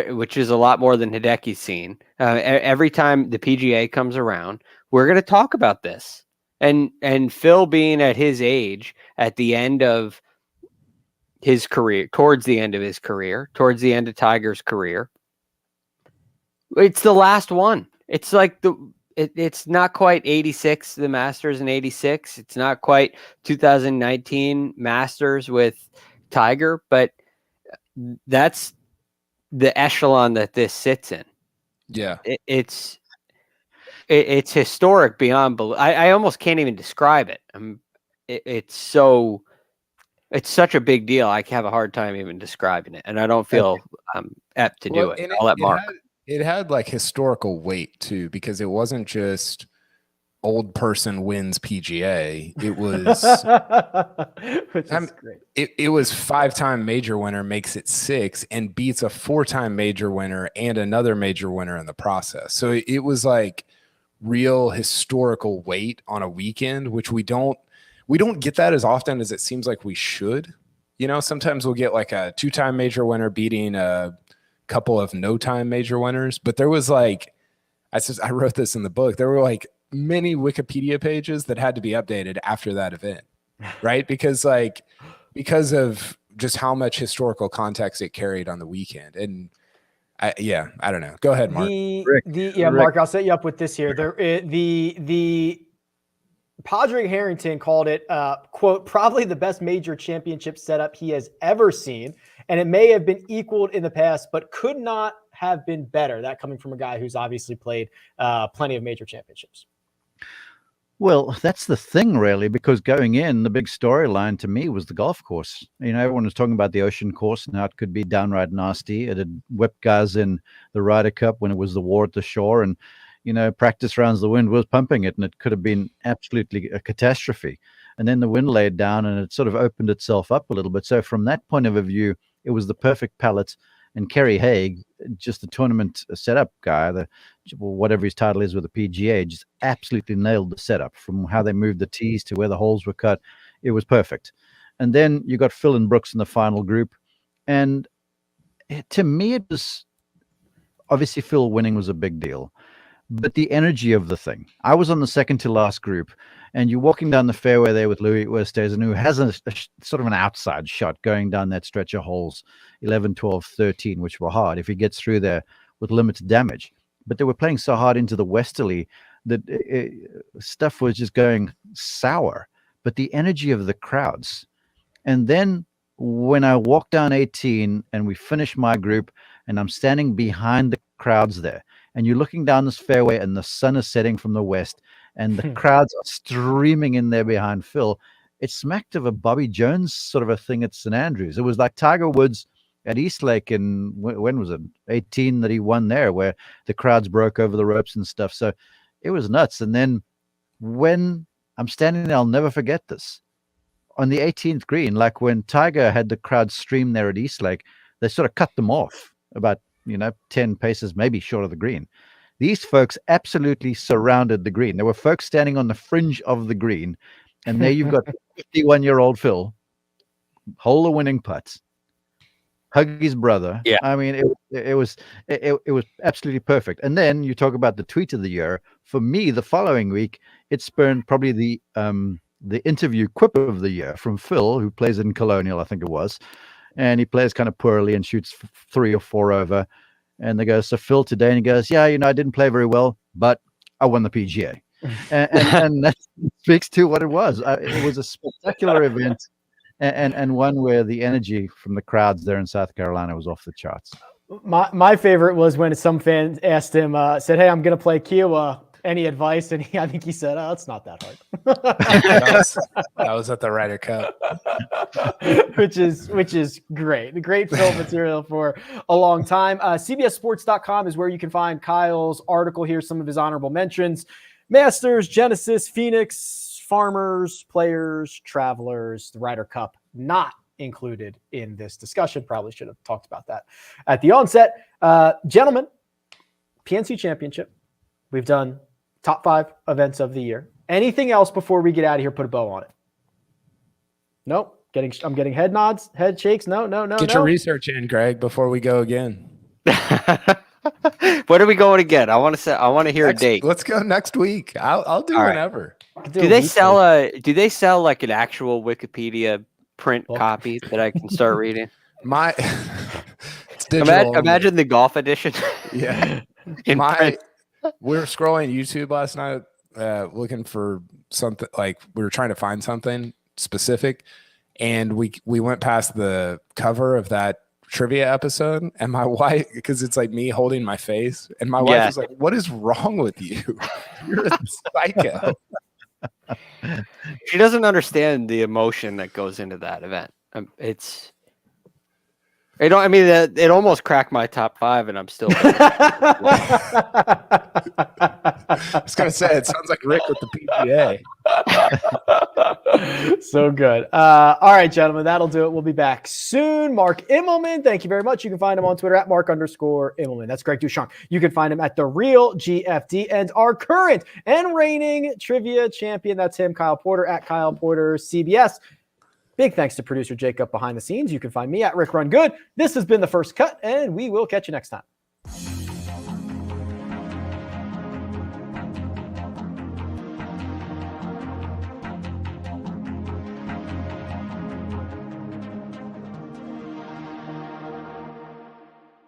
which is a lot more than Hideki's seen, every time the PGA comes around, we're going to talk about this. And Phil being at his age, at the end of his career, towards the end of his career, towards the end of Tiger's career, it's the last one. It's like it's not quite 86, the Masters in 86. It's not quite 2019 Masters with Tiger, but that's the echelon that this sits in. Yeah. It's historic beyond belief. I almost can't even describe it. It's such a big deal. I have a hard time even describing it, and I don't feel apt to do it. I'll let Mark. It had like historical weight too, because it wasn't just old person wins PGA. It was, which is great. It was 5-time major winner makes it 6 and beats a 4-time major winner and another major winner in the process. So it was like real historical weight on a weekend, which we don't get that as often as it seems like we should. You know, sometimes we'll get like a 2-time major winner beating a couple of no-time major winners, but there was like, I wrote this in the book, there were like many Wikipedia pages that had to be updated after that event, right? Because of just how much historical context it carried on the weekend. And I don't know. Go ahead, Mark. Rick. Mark, I'll set you up with this here. The Padraig Harrington called it, quote, probably the best major championship setup he has ever seen. And it may have been equaled in the past, but could not have been better. That coming from a guy who's obviously played plenty of major championships. Well, that's the thing, really, because going in, the big storyline to me was the golf course. You know, everyone was talking about the Ocean course and how it could be downright nasty. It had whipped guys in the Ryder Cup when it was the war at the shore. And, you know, practice rounds, the wind was pumping it, and it could have been absolutely a catastrophe. And then the wind laid down and it sort of opened itself up a little bit. So from that point of view, it was the perfect palette. And Kerry Haig, just the tournament setup guy, whatever his title is with the PGA, just absolutely nailed the setup from how they moved the tees to where the holes were cut. It was perfect. And then you got Phil and Brooks in the final group. And to me, it was obviously Phil winning was a big deal. but the energy of the thing. I was on the second to last group, and you're walking down the fairway there with Louis Oosthuizen, who has a sort of an outside shot going down that stretch of holes, 11, 12, 13, which were hard if he gets through there with limited damage. But they were playing so hard into the westerly that stuff was just going sour. But the energy of the crowds. And then when I walked down 18 and we finished my group, and I'm standing behind the crowds there, and you're looking down this fairway and the sun is setting from the west, and the crowds are streaming in there behind Phil, it smacked of a Bobby Jones sort of a thing at St. Andrews. It was like Tiger Woods at Eastlake in, when was it, 18 that he won there, where the crowds broke over the ropes and stuff. So it was nuts. And then when I'm standing there, I'll never forget this. On the 18th green, like when Tiger had the crowd stream there at Eastlake, they sort of cut them off about 10 paces, maybe short of the green. These folks absolutely surrounded the green. There were folks standing on the fringe of the green, and there you've got 51-year-old Phil, hole the winning putts, hug his brother. Yeah, I mean, it was absolutely perfect. And then you talk about the tweet of the year. For me, the following week, it spurned probably the interview quip of the year from Phil, who plays in Colonial, I think it was. And he plays kind of poorly and shoots 3 or 4 over. And they go, so Phil today, and he goes, yeah, I didn't play very well, but I won the PGA. and that speaks to what it was. It was a spectacular event, and one where the energy from the crowds there in South Carolina was off the charts. My favorite was when some fans asked him, said, hey, I'm going to play Kiowa. Any advice? And I think he said, oh, it's not that hard. that was at the Ryder Cup. which is great. Great film material for a long time. CBSSports.com is where you can find Kyle's article here, some of his honorable mentions. Masters, Genesis, Phoenix, Farmers, Players, Travelers, the Ryder Cup, not included in this discussion. Probably should have talked about that at the onset. Gentlemen, PNC Championship. We've done top 5 events of the year. Anything else before we get out of here? Put a bow on it. Nope. I'm getting head nods, head shakes. No. Get your research in, Greg, before we go again. What are we going again? I want to hear a date. Let's go next week. I'll do whenever. Do they sell like an actual Wikipedia print copy that I can start reading? It's digital. Imagine the golf edition. Yeah. We were scrolling YouTube last night, looking for something, like we were trying to find something specific, and we went past the cover of that trivia episode, and my wife, because it's like me holding my face, and my wife was like, what is wrong with you? You're a psycho. She doesn't understand the emotion that goes into that event. It almost cracked my top 5, and I'm still. I was gonna say, it sounds like Rick with the PGA. So good. All right, gentlemen, that'll do it. We'll be back soon. Mark Immelman, thank you very much. You can find him on Twitter at Mark_Immelman. That's Greg DuCharme. You can find him at The Real GFD, and our current and reigning trivia champion. That's him, Kyle Porter, at Kyle Porter CBS. Big thanks to producer Jacob behind the scenes. You can find me at Rick Run Good. This has been The First Cut, and we will catch you next time.